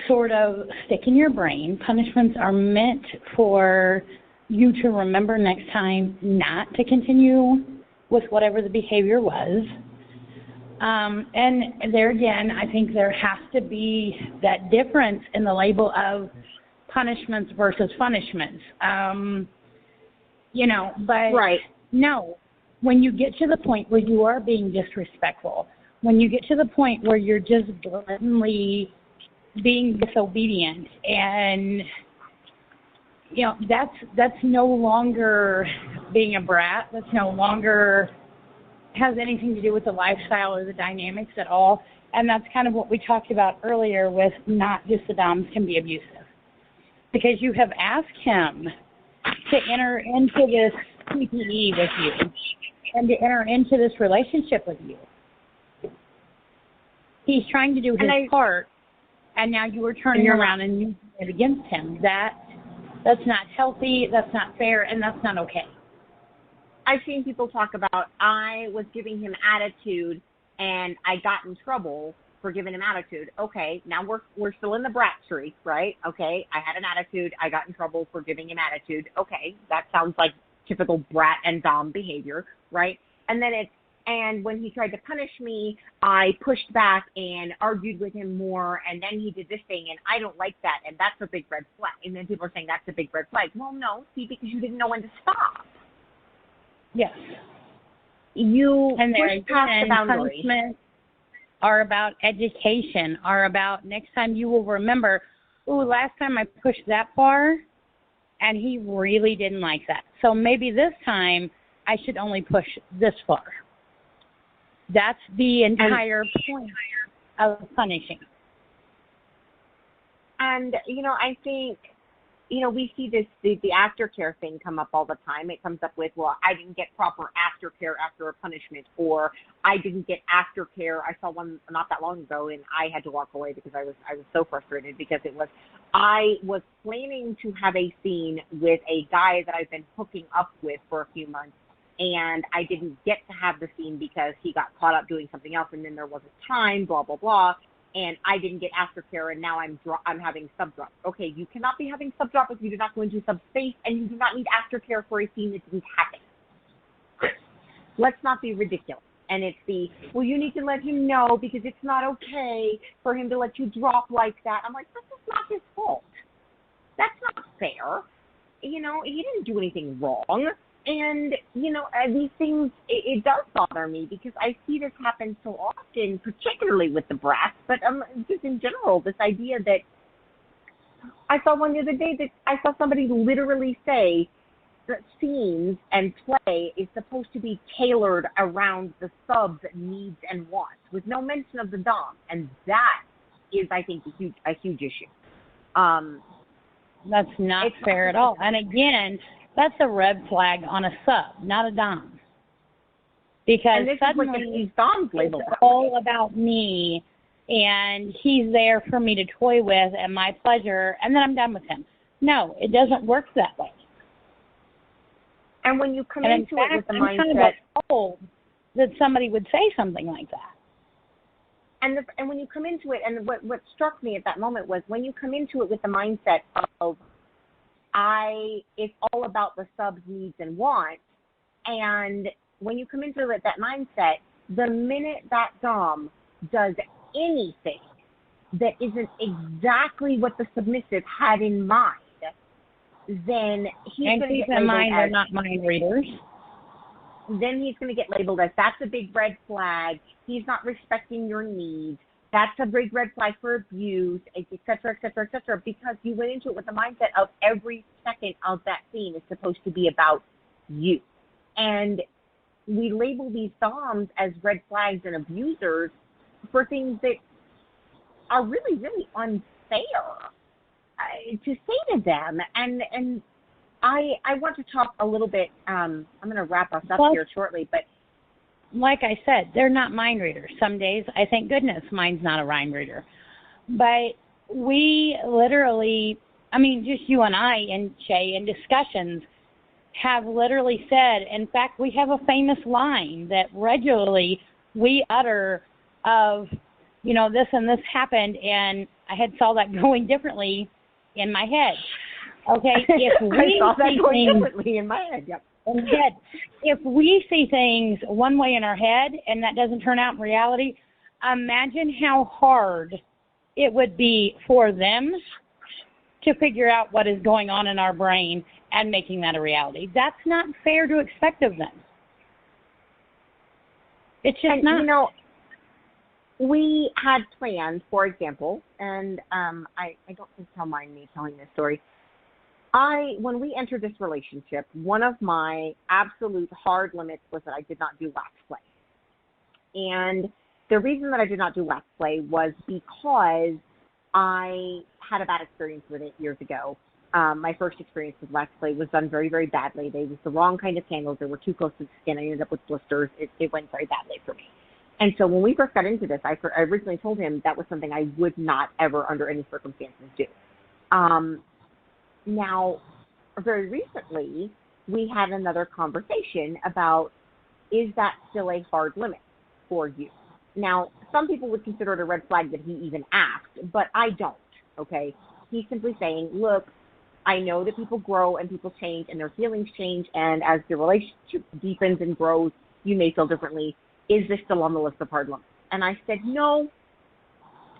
sort of stick in your brain. Punishments are meant for you to remember next time not to continue with whatever the behavior was. And there again, I think there has to be that difference in the label of punishments versus punishments. But right. No, when you get to the point where you are being disrespectful, when you get to the point where you're just blatantly being disobedient, and that's no longer being a brat. That's no longer has anything to do with the lifestyle or the dynamics at all. And that's kind of what we talked about earlier with not just the doms can be abusive. Because you have asked him to enter into this PPE with you and to enter into this relationship with you. He's trying to do his part, and now you are turning around and using it against him. That's not healthy, that's not fair, and that's not okay. I've seen people talk about, I was giving him attitude and I got in trouble for giving him attitude. Okay, now we're still in the brat streak, right? Okay, I had an attitude, I got in trouble for giving him attitude. Okay, that sounds like typical brat and dom behavior, right? And then and when he tried to punish me, I pushed back and argued with him more, and then he did this thing, and I don't like that, and that's a big red flag. And then people are saying that's a big red flag. Well, no, see, because you didn't know when to stop. Yes. You and push past the boundary. Punishments are about education, are about next time you will remember, last time I pushed that far, and he really didn't like that. So maybe this time I should only push this far. That's the entire point of punishing. And, I think, we see this, the aftercare thing come up all the time. It comes up with, well, I didn't get proper aftercare after a punishment, or I didn't get aftercare. I saw one not that long ago, and I had to walk away because I was so frustrated because I was planning to have a scene with a guy that I've been hooking up with for a few months, and I didn't get to have the scene because he got caught up doing something else, and then there wasn't time, blah, blah, blah. And I didn't get aftercare, and now I'm having sub-drop. Okay, you cannot be having sub-drop if you do not go into subspace, and you do not need aftercare for a scene that didn't happen. Let's not be ridiculous. And it's you need to let him know because it's not okay for him to let you drop like that. I'm like, this is not his fault. That's not fair. He didn't do anything wrong. And, these things, it does bother me because I see this happen so often, particularly with the brats, but just in general, this idea that I saw one the other day that I saw somebody literally say that scenes and play is supposed to be tailored around the sub's needs and wants with no mention of the dom. And that is, I think, a huge issue. That's not fair at all. And again, that's a red flag on a sub, not a dom. Because suddenly it's all about me, and he's there for me to toy with at my pleasure, and then I'm done with him. No, it doesn't work that way. And when you come into it with the mindset, I'm kind of appalled that somebody would say something like that. And when you come into it, and what struck me at that moment was when you come into it with the mindset of it's all about the sub's needs and wants, and when you come into it with that mindset, The minute that dom does anything that isn't exactly what the submissive had in mind, then he's going to get labeled mind they're not mind readers. Then he's going to get labeled as, that's a big red flag. He's not respecting your needs. That's a big red flag for abuse, et cetera, et cetera, et cetera, because you went into it with the mindset of every second of that scene is supposed to be about you. And we label these doms as red flags and abusers for things that are really, really unfair to say to them. And I want to talk a little bit, I'm going to wrap us up here shortly, but like I said, they're not mind readers. Some days, I thank goodness mine's not a mind reader. But we literally, I mean, just you and I and Shay in discussions have literally said, in fact, we have a famous line that regularly we utter of, you know, this and this happened, and I had saw that going differently in my head. Okay, if we I saw that going things, differently in my head, yep. Head. If we see things one way in our head and that doesn't turn out in reality, imagine how hard it would be for them to figure out what is going on in our brain and making that a reality. That's not fair to expect of them. It's just not. You know, we had planned, for example, and I don't think he'll mind me telling this story. When we entered this relationship, one of my absolute hard limits was that I did not do wax play. And the reason that I did not do wax play was because I had a bad experience with it years ago. My first experience with wax play was done very, very badly. They used the wrong kind of candles. They were too close to the skin. I ended up with blisters. It went very badly for me. And so when we first got into this, I originally told him that was something I would not ever, under any circumstances, do. Now, very recently, we had another conversation about, is that still a hard limit for you? Now, some people would consider it a red flag that he even asked, but I don't, okay? He's simply saying, look, I know that people grow and people change and their feelings change, and as the relationship deepens and grows, you may feel differently. Is this still on the list of hard limits? And I said, no,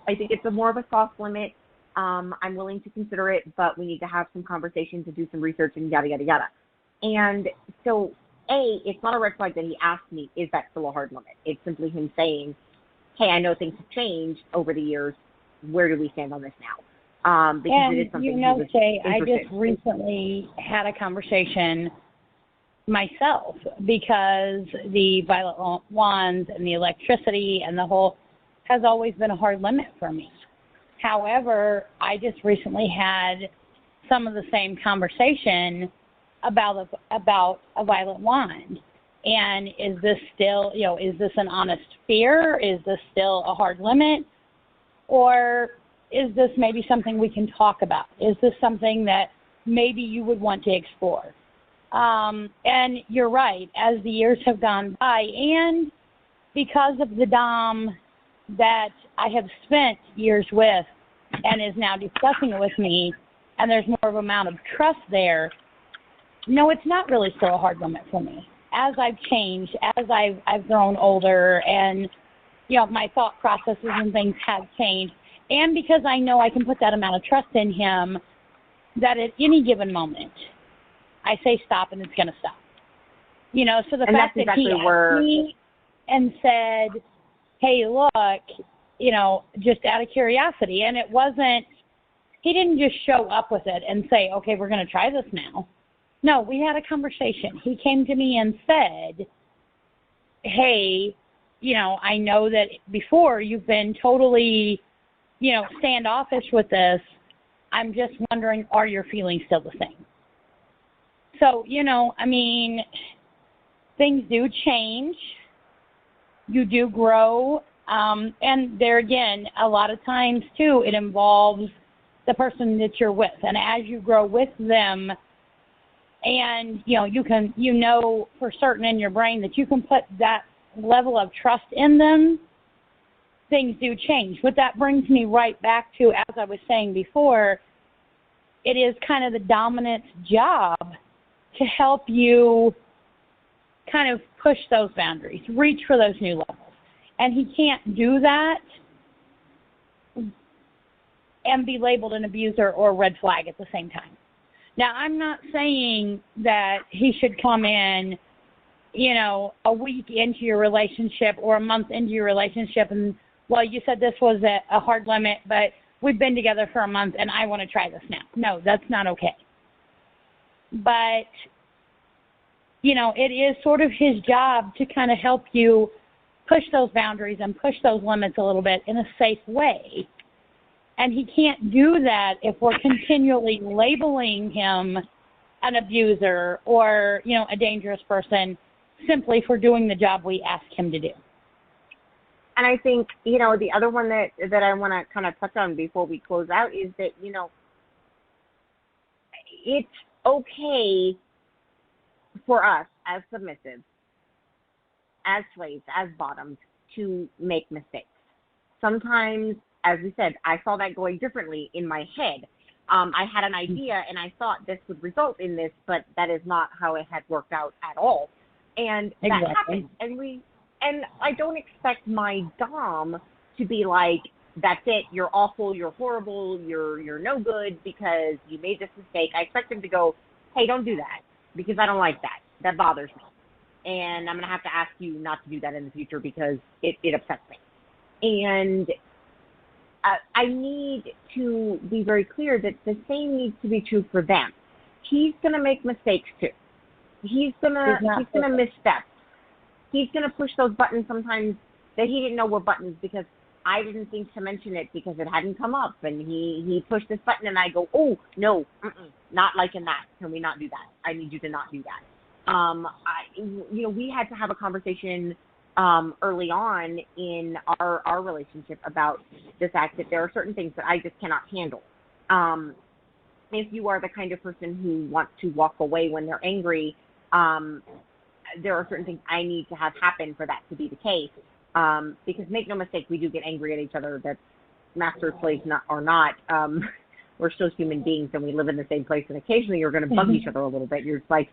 I think it's more of a soft limit. I'm willing to consider it, but we need to have some conversations and do some research and yada, yada, yada. And so, it's not a red flag that he asked me, is that still a hard limit? It's simply him saying, hey, I know things have changed over the years. Where do we stand on this now? Because and it is something you know, Shay, I interested. just recently had a conversation myself because the violet wands and the electricity and the whole has always been a hard limit for me. However, I just recently had some of the same conversation about a violet wand. And is this still, you know, is this an honest fear? Is this still a hard limit? Or is this maybe something we can talk about? Is this something that maybe you would want to explore? And you're right, as the years have gone by, and because of the dom that I have spent years with and is now discussing it with me, and there's more of an amount of trust there, no, it's not really still a hard limit for me. As I've changed, as I've grown older, and, you know, my thought processes and things have changed, and because I know I can put that amount of trust in him that at any given moment, I say stop and it's going to stop. You know, so the fact that he asked me and said, hey, look, you know, just out of curiosity, and it wasn't, he didn't just show up with it and say, okay, we're going to try this now. No, we had a conversation. He came to me and said, hey, you know, I know that before you've been totally, you know, standoffish with this. I'm just wondering, are your feelings still the same? So, you know, I mean, things do change. You do grow. And there again, a lot of times, too, it involves the person that you're with. And as you grow with them, and, you know, you know for certain in your brain that you can put that level of trust in them, things do change. But that brings me right back to, as I was saying before, it is kind of the dominant's job to help you kind of push those boundaries, reach for those new levels. And he can't do that and be labeled an abuser or a red flag at the same time. Now, I'm not saying that he should come in, you know, a week into your relationship or a month into your relationship and, well, you said this was a hard limit, but we've been together for a month and I want to try this now. No, that's not okay. But, you know, it is sort of his job to kind of help you push those boundaries and push those limits a little bit in a safe way. And he can't do that if we're continually labeling him an abuser or, you know, a dangerous person simply for doing the job we ask him to do. And I think, you know, the other one that I want to kind of touch on before we close out is that, you know, it's okay for us as submissives, as slaves, as bottoms, to make mistakes. Sometimes, as we said, I saw that going differently in my head. I had an idea and I thought this would result in this, but that is not how it had worked out at all. And that happens. And I don't expect my dom to be like, that's it, you're awful, you're horrible, you're no good because you made this mistake. I expect him to go, hey, don't do that because I don't like that. That bothers me. And I'm going to have to ask you not to do that in the future because it upsets me. And I need to be very clear that the same needs to be true for them. He's going to make mistakes too. He's going to misstep. He's going to push those buttons sometimes that he didn't know were buttons because I didn't think to mention it because it hadn't come up. And he pushed this button and I go, oh, no, not liking that. Can we not do that? I need you to not do that. We had to have a conversation early on in our relationship about the fact that there are certain things that I just cannot handle. If you are the kind of person who wants to walk away when they're angry, there are certain things I need to have happen for that to be the case. Because make no mistake, we do get angry at each other. That's master slaves or not. We're still human beings and we live in the same place. And occasionally you're going to bug each other a little bit. You're like,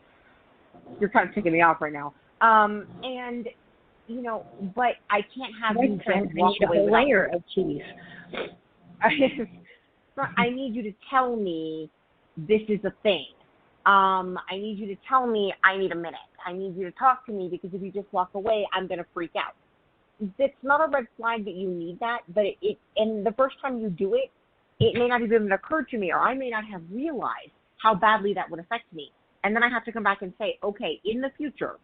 you're kind of ticking me off right now. And, you know, but I can't have you just walk away with a layer of cheese. I need you to tell me this is a thing. I need you to tell me I need a minute. I need you to talk to me because if you just walk away, I'm going to freak out. It's not a red flag that you need that, but and the first time you do it, it may not even occur to me, or I may not have realized how badly that would affect me. And then I have to come back and say, okay, in the future,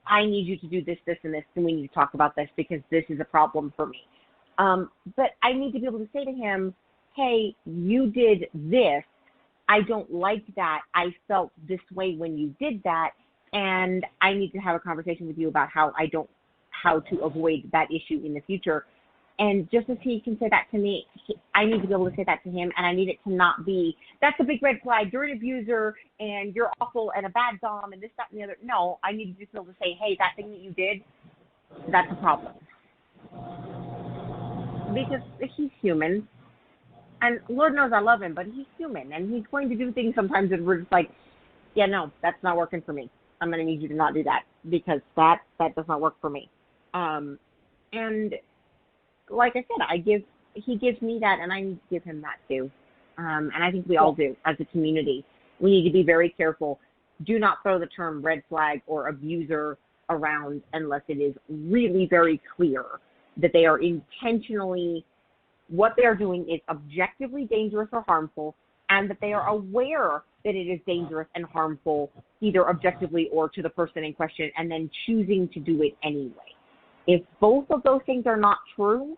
I need you to do this, this, and this, and we need to talk about this because this is a problem for me. But I need to be able to say to him, hey, you did this. I don't like that. I felt this way when you did that. And I need to have a conversation with you about how to avoid that issue in the future. And just as he can say that to me, I need to be able to say that to him, and I need it to not be, that's a big red flag, you're an abuser, and you're awful, and a bad dom, and this, that, and the other. No, I need to just be able to say, hey, that thing that you did, that's a problem. Because he's human, and Lord knows I love him, but he's human, and he's going to do things sometimes that we're just like, yeah, no, that's not working for me. I'm going to need you to not do that, because that does not work for me. And like I said, he gives me that, and I need to give him that too. And I think we all do as a community. We need to be very careful. Do not throw the term red flag or abuser around unless it is really very clear that they are intentionally, what they are doing is objectively dangerous or harmful, and that they are aware that it is dangerous and harmful, either objectively or to the person in question, and then choosing to do it anyway. If both of those things are not true,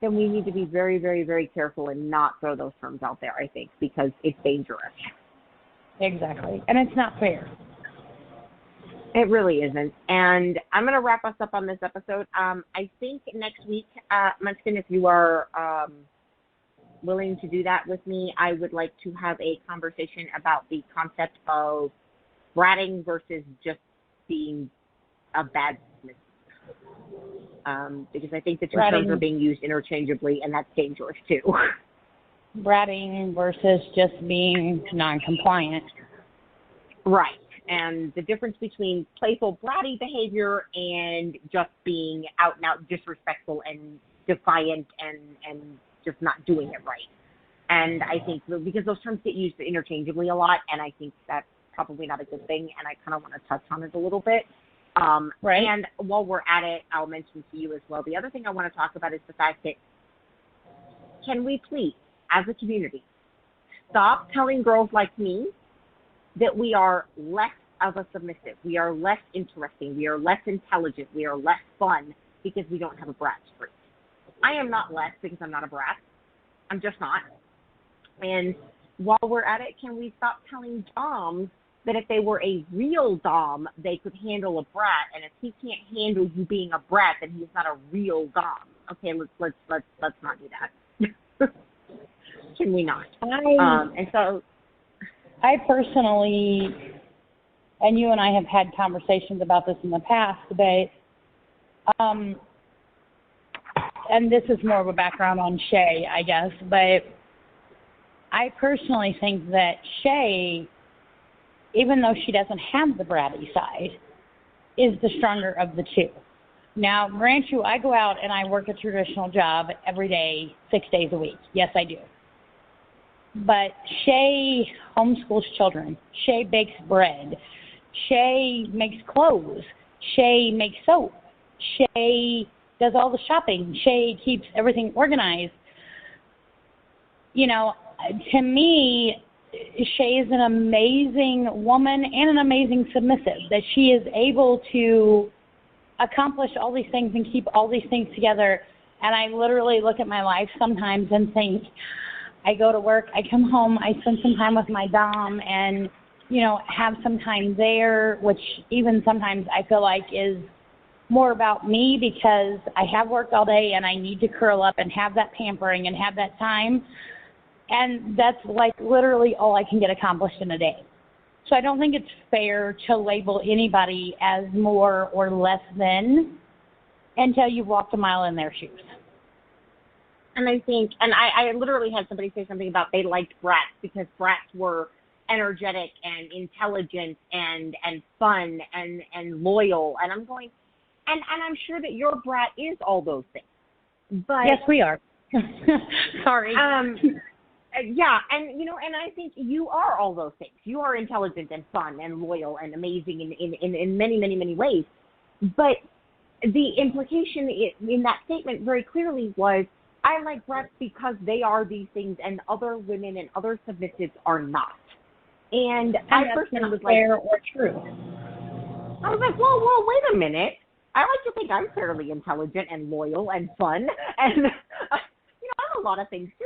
then we need to be very, very, very careful and not throw those terms out there, I think, because it's dangerous. Exactly. And it's not fair. It really isn't. And I'm going to wrap us up on this episode. I think next week, Munchkin, if you are willing to do that with me, I would like to have a conversation about the concept of bratting versus just being a bad smith. Because I think the two terms are being used interchangeably, and that's dangerous too. Bratting versus just being non-compliant. Right. and the difference between playful, bratty behavior and just being out and out disrespectful and defiant and just not doing it right. And I think because those terms get used interchangeably a lot, and I think that's probably not a good thing, and I kind of want to touch on it a little bit. Right. And while we're at it, I'll mention to you as well, the other thing I want to talk about is the fact that can we please, as a community, stop telling girls like me that we are less of a submissive, we are less interesting, we are less intelligent, we are less fun because we don't have a brat streak. I am not less because I'm not a brat. I'm just not. And while we're at it, can we stop telling doms that if they were a real dom, they could handle a brat, and if he can't handle you being a brat, then he's not a real dom. Okay, let's not do that. Can we not? And so I personally, and you and I have had conversations about this in the past, but and this is more of a background on Shay, I guess, but I personally think that Shay, even though she doesn't have the bratty side, is the stronger of the two. Now, grant you, I go out and I work a traditional job every day, 6 days a week. Yes, I do. But Shay homeschools children. Shay bakes bread. Shay makes clothes. Shay makes soap. Shay does all the shopping. Shay keeps everything organized. You know, to me, Shay is an amazing woman and an amazing submissive, that she is able to accomplish all these things and keep all these things together. And I literally look at my life sometimes and think, I go to work, I come home, I spend some time with my dom and, you know, have some time there, which even sometimes I feel like is more about me because I have worked all day and I need to curl up and have that pampering and have that time. And that's like literally all I can get accomplished in a day. So I don't think it's fair to label anybody as more or less than until you've walked a mile in their shoes. And I think, and I literally had somebody say something about they liked brats because brats were energetic and intelligent and fun and loyal. And I'm going, and I'm sure that your brat is all those things. But yes, we are. Sorry. Yeah, and you know, and I think you are all those things. You are intelligent and fun and loyal and amazing in many, many, many ways. But the implication in that statement very clearly was, I like brats because they are these things and other women and other submissives are not. And I personally was like, fair or true. I was like, whoa, wait a minute. I like to think I'm fairly intelligent and loyal and fun and you know, I'm a lot of things too,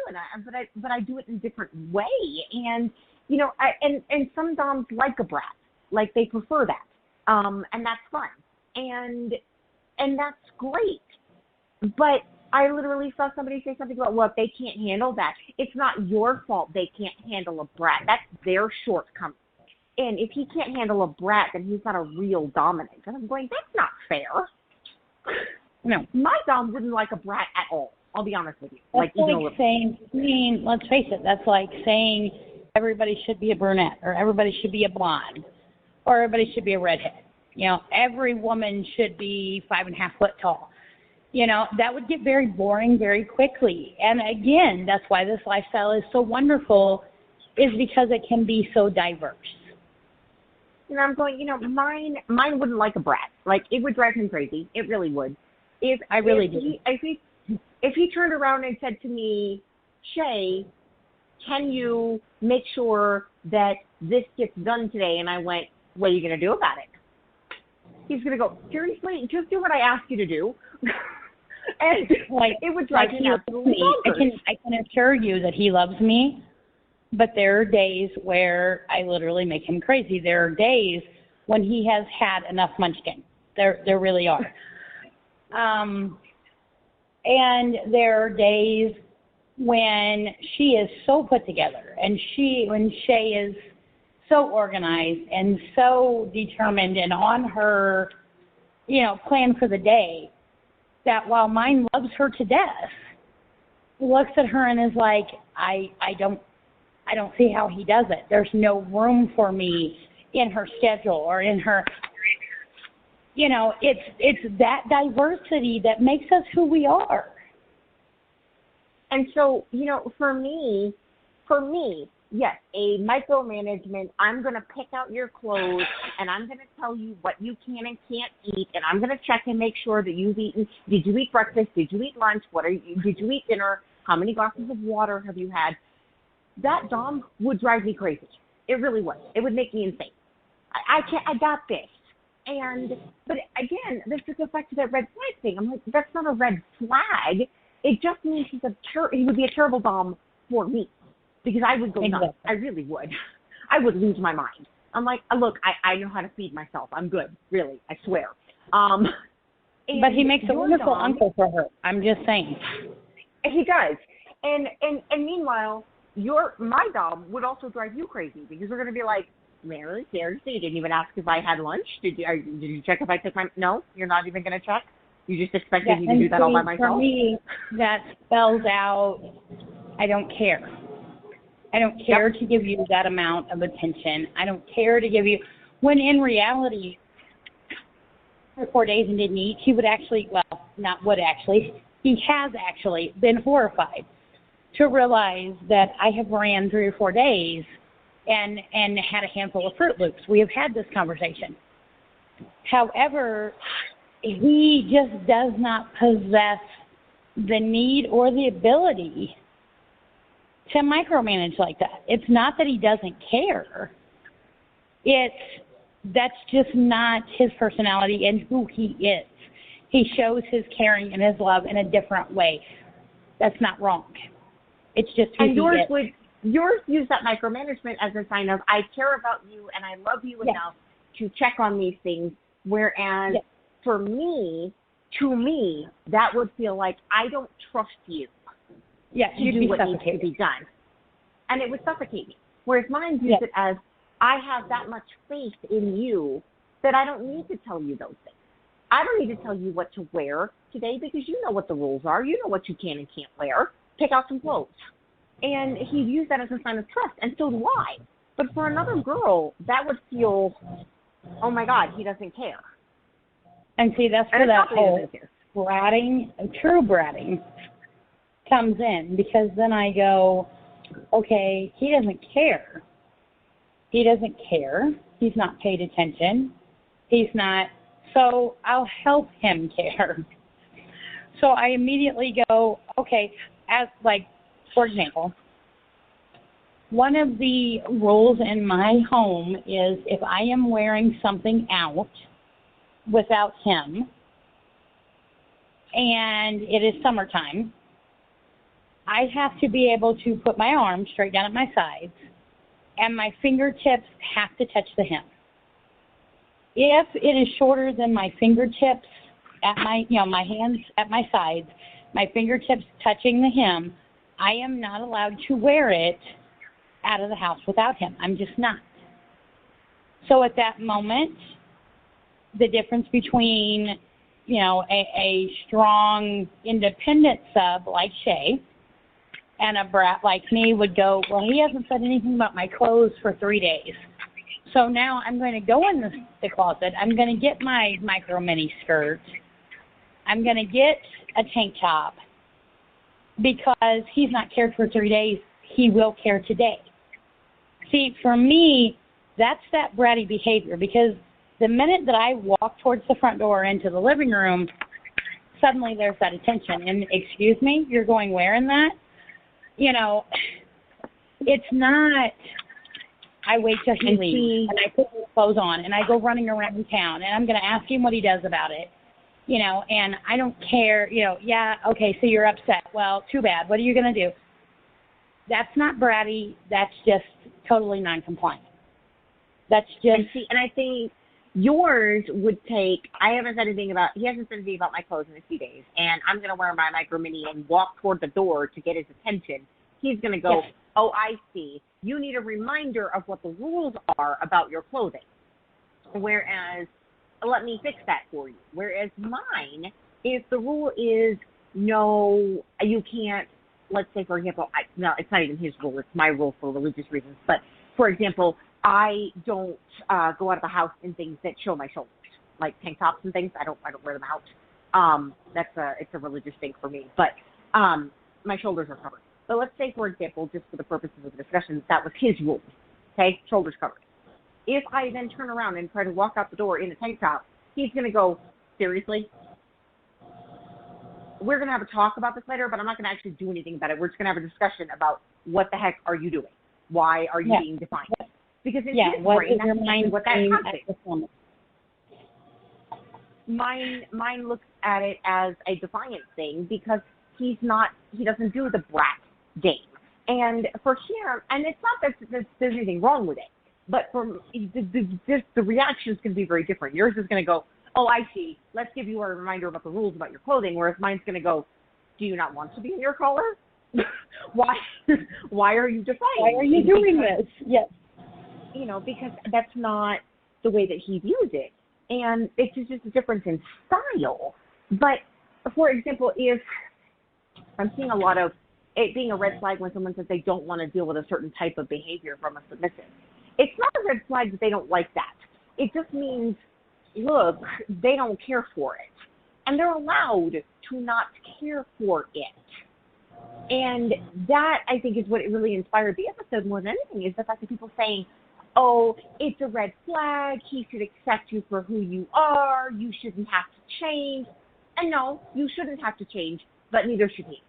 but I do it in a different way. And you know, and some doms like a brat, like they prefer that, and that's fun, and that's great. But I literally saw somebody say something about, well, if they can't handle that, it's not your fault they can't handle a brat. That's their shortcoming. And if he can't handle a brat, then he's not a real dominant. And I'm going, that's not fair. No. My dom wouldn't like a brat at all. I'll be honest with you. That's like saying, I mean, let's face it, that's like saying everybody should be a brunette or everybody should be a blonde or everybody should be a redhead. You know, every woman should be 5.5 foot tall. You know, that would get very boring very quickly. And again, that's why this lifestyle is so wonderful, is because it can be so diverse. And I'm going, you know, mine wouldn't like a brat. Like, it would drive him crazy. It really would. If he turned around and said to me, Shay, can you make sure that this gets done today? And I went, what are you going to do about it? He's going to go, seriously, just do what I asked you to do. And like, it would drive him absolutely bonkers. I can assure you that he loves me, but there are days where I literally make him crazy. There are days when he has had enough munchkin. There really are. And there are days when she is so put together and when Shay is so organized and so determined and on her, you know, plan for the day, that while mine loves her to death, looks at her and is like, I don't see how he does it. There's no room for me in her schedule or in her, it's that diversity that makes us who we are. And so, for me, yes, a micromanagement, I'm going to pick out your clothes and I'm going to tell you what you can and can't eat, and I'm going to check and make sure that you've eaten. Did you eat breakfast? Did you eat lunch? Did you eat dinner? How many glasses of water have you had? That Dom would drive me crazy. It really would. It would make me insane. I got this. But again, this is back to that red flag thing. I'm like, that's not a red flag. It just means he would be a terrible Dom for me, because I would go nuts. I really would. I would lose my mind. I'm like, look, I know how to feed myself. I'm good, really. I swear. But he makes a wonderful uncle for her. I'm just saying. He does. And meanwhile, my Dom would also drive you crazy, because we're going to be like, Mary, seriously, you didn't even ask if I had lunch? Did you check if I took my? No, you're not even going to check? You just expected me to do that all by myself? For me, that spells out, I don't care. I don't care to give you that amount of attention. I don't care to give you, when in reality, for 4 days and didn't eat, he has actually been horrified to realize that I have ran 3 or 4 days and had a handful of Fruit Loops. We have had this conversation. However, he just does not possess the need or the ability to micromanage like that. It's not that he doesn't care. That's just not his personality and who he is. He shows his caring and his love in a different way. That's not wrong. It's just who he is. Yours use that micromanagement as a sign of, I care about you and I love you enough to check on these things, whereas for me, to me, that would feel like I don't trust you to do what needs to be done. And it would suffocate me. Whereas mine use it as, I have that much faith in you that I don't need to tell you those things. I don't need to tell you what to wear today, because you know what the rules are. You know what you can and can't wear. Pick out some clothes. And he'd use that as a sign of trust, and so do I. But for another girl, that would feel, oh my God, he doesn't care. And see, that's where that whole bratting, true bratting, comes in, because then I go, okay, he doesn't care. He doesn't care. He's not paid attention. He's not, so I'll help him care. So I immediately go, okay, for example, one of the rules in my home is if I am wearing something out without him, and it is summertime, I have to be able to put my arms straight down at my sides, and my fingertips have to touch the hem. If it is shorter than my fingertips at my hands at my sides, my fingertips touching the hem, I am not allowed to wear it out of the house without him. I'm just not. So at that moment, the difference between, a strong, independent sub like Shay and a brat like me would go, well, he hasn't said anything about my clothes for 3 days. So now I'm going to go in the closet. I'm going to get my micro mini skirt. I'm going to get a tank top. Because he's not cared for 3 days, he will care today. See, for me, that's that bratty behavior, because the minute that I walk towards the front door into the living room, suddenly there's that attention. And excuse me, you're going where in that? It's not, I wait till he leaves and I put his clothes on and I go running around town and I'm going to ask him what he does about it. And I don't care, okay, so you're upset. Well, too bad. What are you going to do? That's not bratty. That's just totally non-compliant. That's just... And I think yours would take, he hasn't said anything about my clothes in a few days, and I'm going to wear my micro mini and walk toward the door to get his attention. He's going to go, oh, I see. You need a reminder of what the rules are about your clothing. Whereas... let me fix that for you. Whereas mine, if the rule is no, you can't, let's say, for example, it's not even his rule, it's my rule for religious reasons, but for example, I don't go out of the house in things that show my shoulders, like tank tops and things. I don't wear them out. It's a religious thing for me, but my shoulders are covered. But let's say, for example, just for the purposes of the discussion, that was his rule. Okay, shoulders covered. If I then turn around and try to walk out the door in a tank top, he's going to go, seriously? We're going to have a talk about this later, but I'm not going to actually do anything about it. We're just going to have a discussion about what the heck are you doing? Why are you being defiant? Because in his brain, that's exactly what that happens. Mine looks at it as a defiant thing because he doesn't do the brat game. And for him, and it's not that there's anything wrong with it, but the reaction is going to be very different. Yours is going to go, oh, I see. Let's give you a reminder about the rules about your clothing, whereas mine's going to go, do you not want to be in your collar? Why are you defiant? Why are you doing this? Yes. Because that's not the way that he views it. And it's just a difference in style. But, for example, if I'm seeing a lot of it being a red flag when someone says they don't want to deal with a certain type of behavior from a submissive, it's not a red flag that they don't like that. It just means, look, they don't care for it. And they're allowed to not care for it. And that, I think, is what really inspired the episode more than anything, is the fact that people saying, oh, it's a red flag, he should accept you for who you are, you shouldn't have to change. And no, you shouldn't have to change, but neither should he.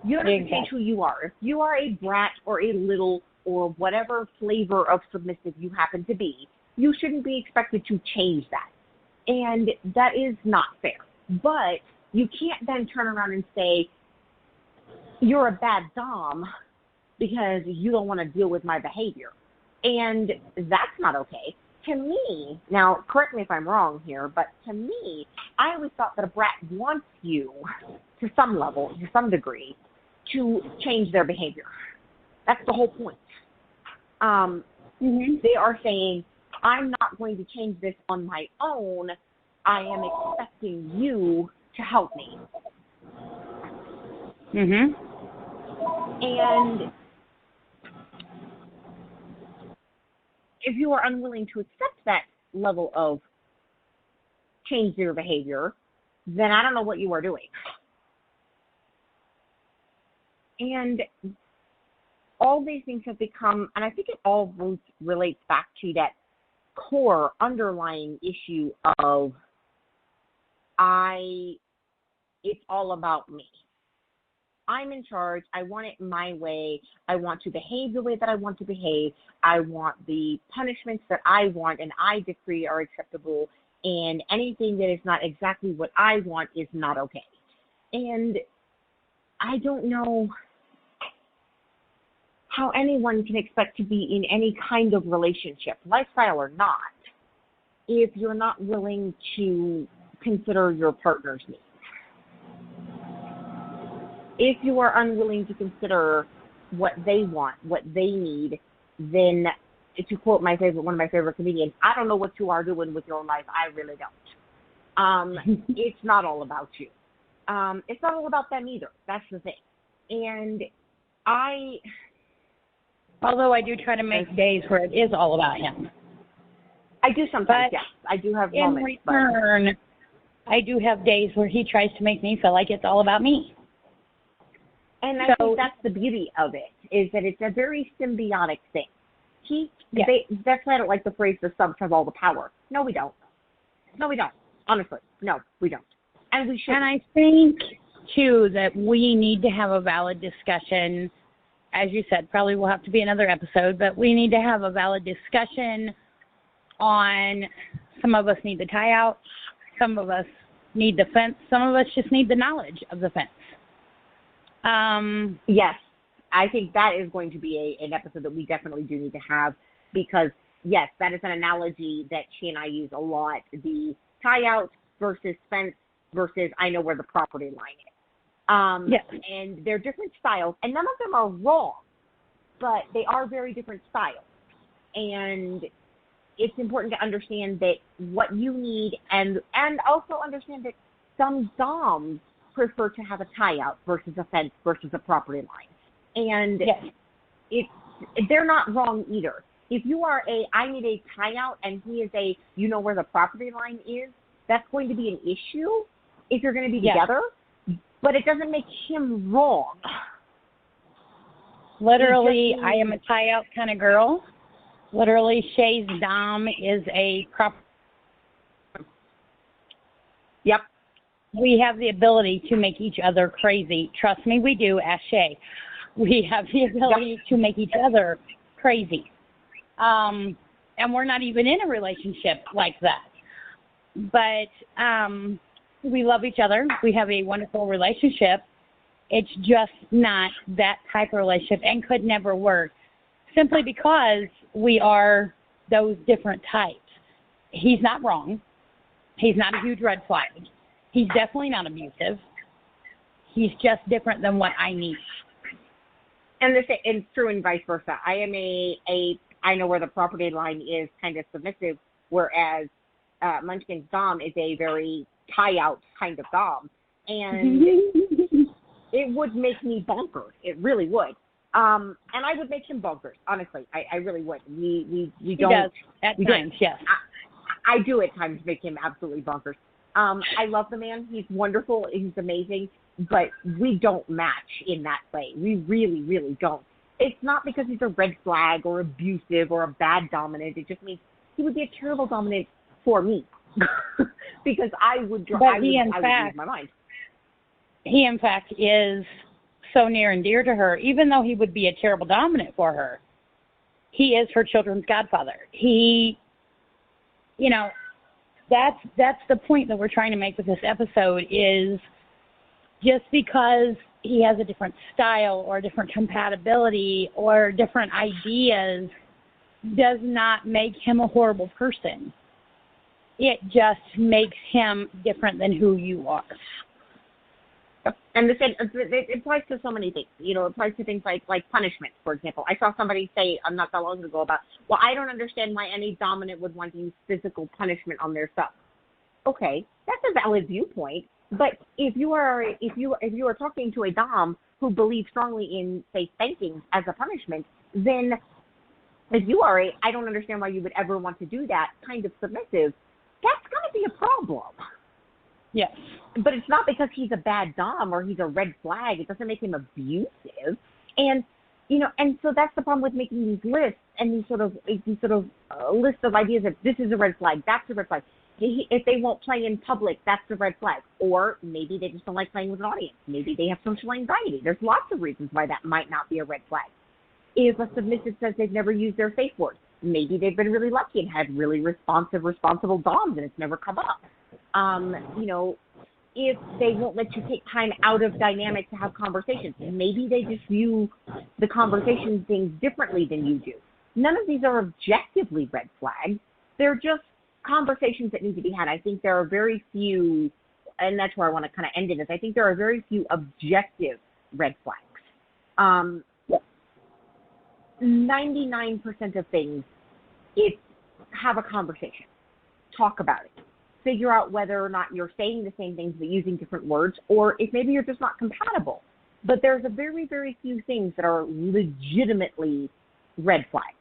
You don't have to change who you are. If you are a brat or a little or whatever flavor of submissive you happen to be, you shouldn't be expected to change that. And that is not fair. But you can't then turn around and say, you're a bad dom because you don't want to deal with my behavior. And that's not okay. To me, now correct me if I'm wrong here, but to me, I always thought that a brat wants you, to some level, to some degree, to change their behavior. That's the whole point. They are saying, I'm not going to change this on my own. I am expecting you to help me. And if you are unwilling to accept that level of change your behavior, then I don't know what you are doing. And all these things have become, and I think it all relates back to that core underlying issue of it's all about me. I'm in charge. I want it my way. I want to behave the way that I want to behave. I want the punishments that I want and I decree are acceptable. And anything that is not exactly what I want is not okay. And I don't know how anyone can expect to be in any kind of relationship, lifestyle or not, if you're not willing to consider your partner's needs. If you are unwilling to consider what they want, what they need, then, to quote one of my favorite comedians, I don't know what you are doing with your life. I really don't. It's not all about you. It's not all about them either. That's the thing. And although I do try to make days where it is all about him. I do sometimes, yes. I do have moments. In return, I do have days where he tries to make me feel like it's all about me. And I think that's the beauty of it, is that it's a very symbiotic thing. That's why I don't like the phrase, the subs have all the power. No, we don't. Honestly, no, we don't. And we should. And I think, too, that we need to have a valid discussion. As you said, probably will have to be another episode, but we need to have a valid discussion on, some of us need the tie out, some of us need the fence, some of us just need the knowledge of the fence. Yes, I think that is going to be an episode that we definitely do need to have, because, yes, that is an analogy that she and I use a lot, the tie out versus fence versus I know where the property line is. Yes. And they're different styles, and none of them are wrong, but they are very different styles. And it's important to understand that what you need, and also understand that some doms prefer to have a tie out versus a fence versus a property line. And they're not wrong either. If you are I need a tie-out and he is you know where the property line is, that's going to be an issue if you're going to be together, but it doesn't make him wrong. Literally, I am a tie-out kind of girl. Literally, Shay's dom is a prop. Yep. We have the ability to make each other crazy. Trust me, we do, ask Shay. We have the ability to make each other crazy. And we're not even in a relationship like that. But we love each other. We have a wonderful relationship. It's just not that type of relationship and could never work simply because we are those different types. He's not wrong. He's not a huge red flag. He's definitely not abusive. He's just different than what I need. And it's true and vice versa. I am I know where the property line is kind of submissive, whereas Munchkin's dom is a very tie-out kind of dom. And it would make me bonkers. It really would. And I would make him bonkers, honestly. I really would. We don't. He does at times, yes. I do at times make him absolutely bonkers. I love the man. He's wonderful. He's amazing. But we don't match in that way. We really, really don't. It's not because he's a red flag or abusive or a bad dominant. It just means he would be a terrible dominant for me because I would lose my mind. He, in fact, is so near and dear to her, even though he would be a terrible dominant for her. He is her children's godfather. That's the point that we're trying to make with this episode is just because he has a different style or a different compatibility or different ideas does not make him a horrible person. It just makes him different than who you are. And it applies to so many things. It applies to things like punishment, for example. I saw somebody say not that long ago about, well, I don't understand why any dominant would want to use physical punishment on their sub. Okay, that's a valid viewpoint. But if you are talking to a dom who believes strongly in, say, spanking as a punishment, then if you are I don't understand why you would ever want to do that kind of submissive, that's going to be a problem. Yes. But it's not because he's a bad dom or he's a red flag. It doesn't make him abusive. And, and so that's the problem with making these lists and these sort of lists of ideas that this is a red flag, that's a red flag. If they won't play in public, that's a red flag. Or maybe they just don't like playing with an audience. Maybe they have social anxiety. There's lots of reasons why that might not be a red flag. If a submissive says they've never used their safe word, maybe they've been really lucky and had really responsible doms and it's never come up. If they won't let you take time out of dynamic to have conversations, maybe they just view the conversation things differently than you do. None of these are objectively red flags. They're just conversations that need to be had. I think there are very few, and that's where I want to kind of end it, is I think there are very few objective red flags. 99% of things, it's have a conversation. Talk about it. Figure out whether or not you're saying the same things but using different words, or if maybe you're just not compatible. But there's a very, very few things that are legitimately red flags.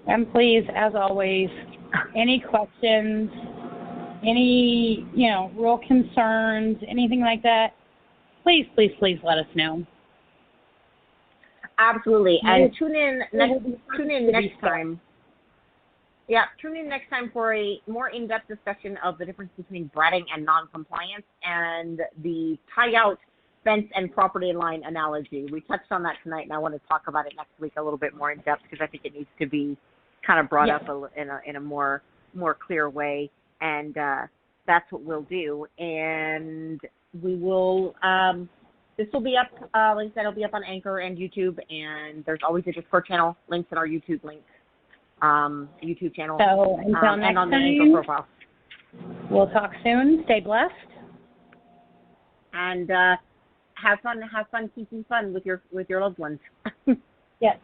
And please, as always, any questions, any, real concerns, anything like that, please let us know. Absolutely. And tune in next time. Yeah, tune in next time for a more in-depth discussion of the difference between bratting and non-compliance and the tie-out fence and property line analogy. We touched on that tonight, and I want to talk about it next week a little bit more in depth because I think it needs to be kind of brought up in a more clear way, and that's what we'll do. And we will this will be up, like I said, it'll be up on Anchor and YouTube, and there's always a Discord channel, links in our YouTube link, YouTube channel, so until next and on the time, Anchor profile. We'll talk soon. Stay blessed. And have fun keeping fun with your loved ones. Yes.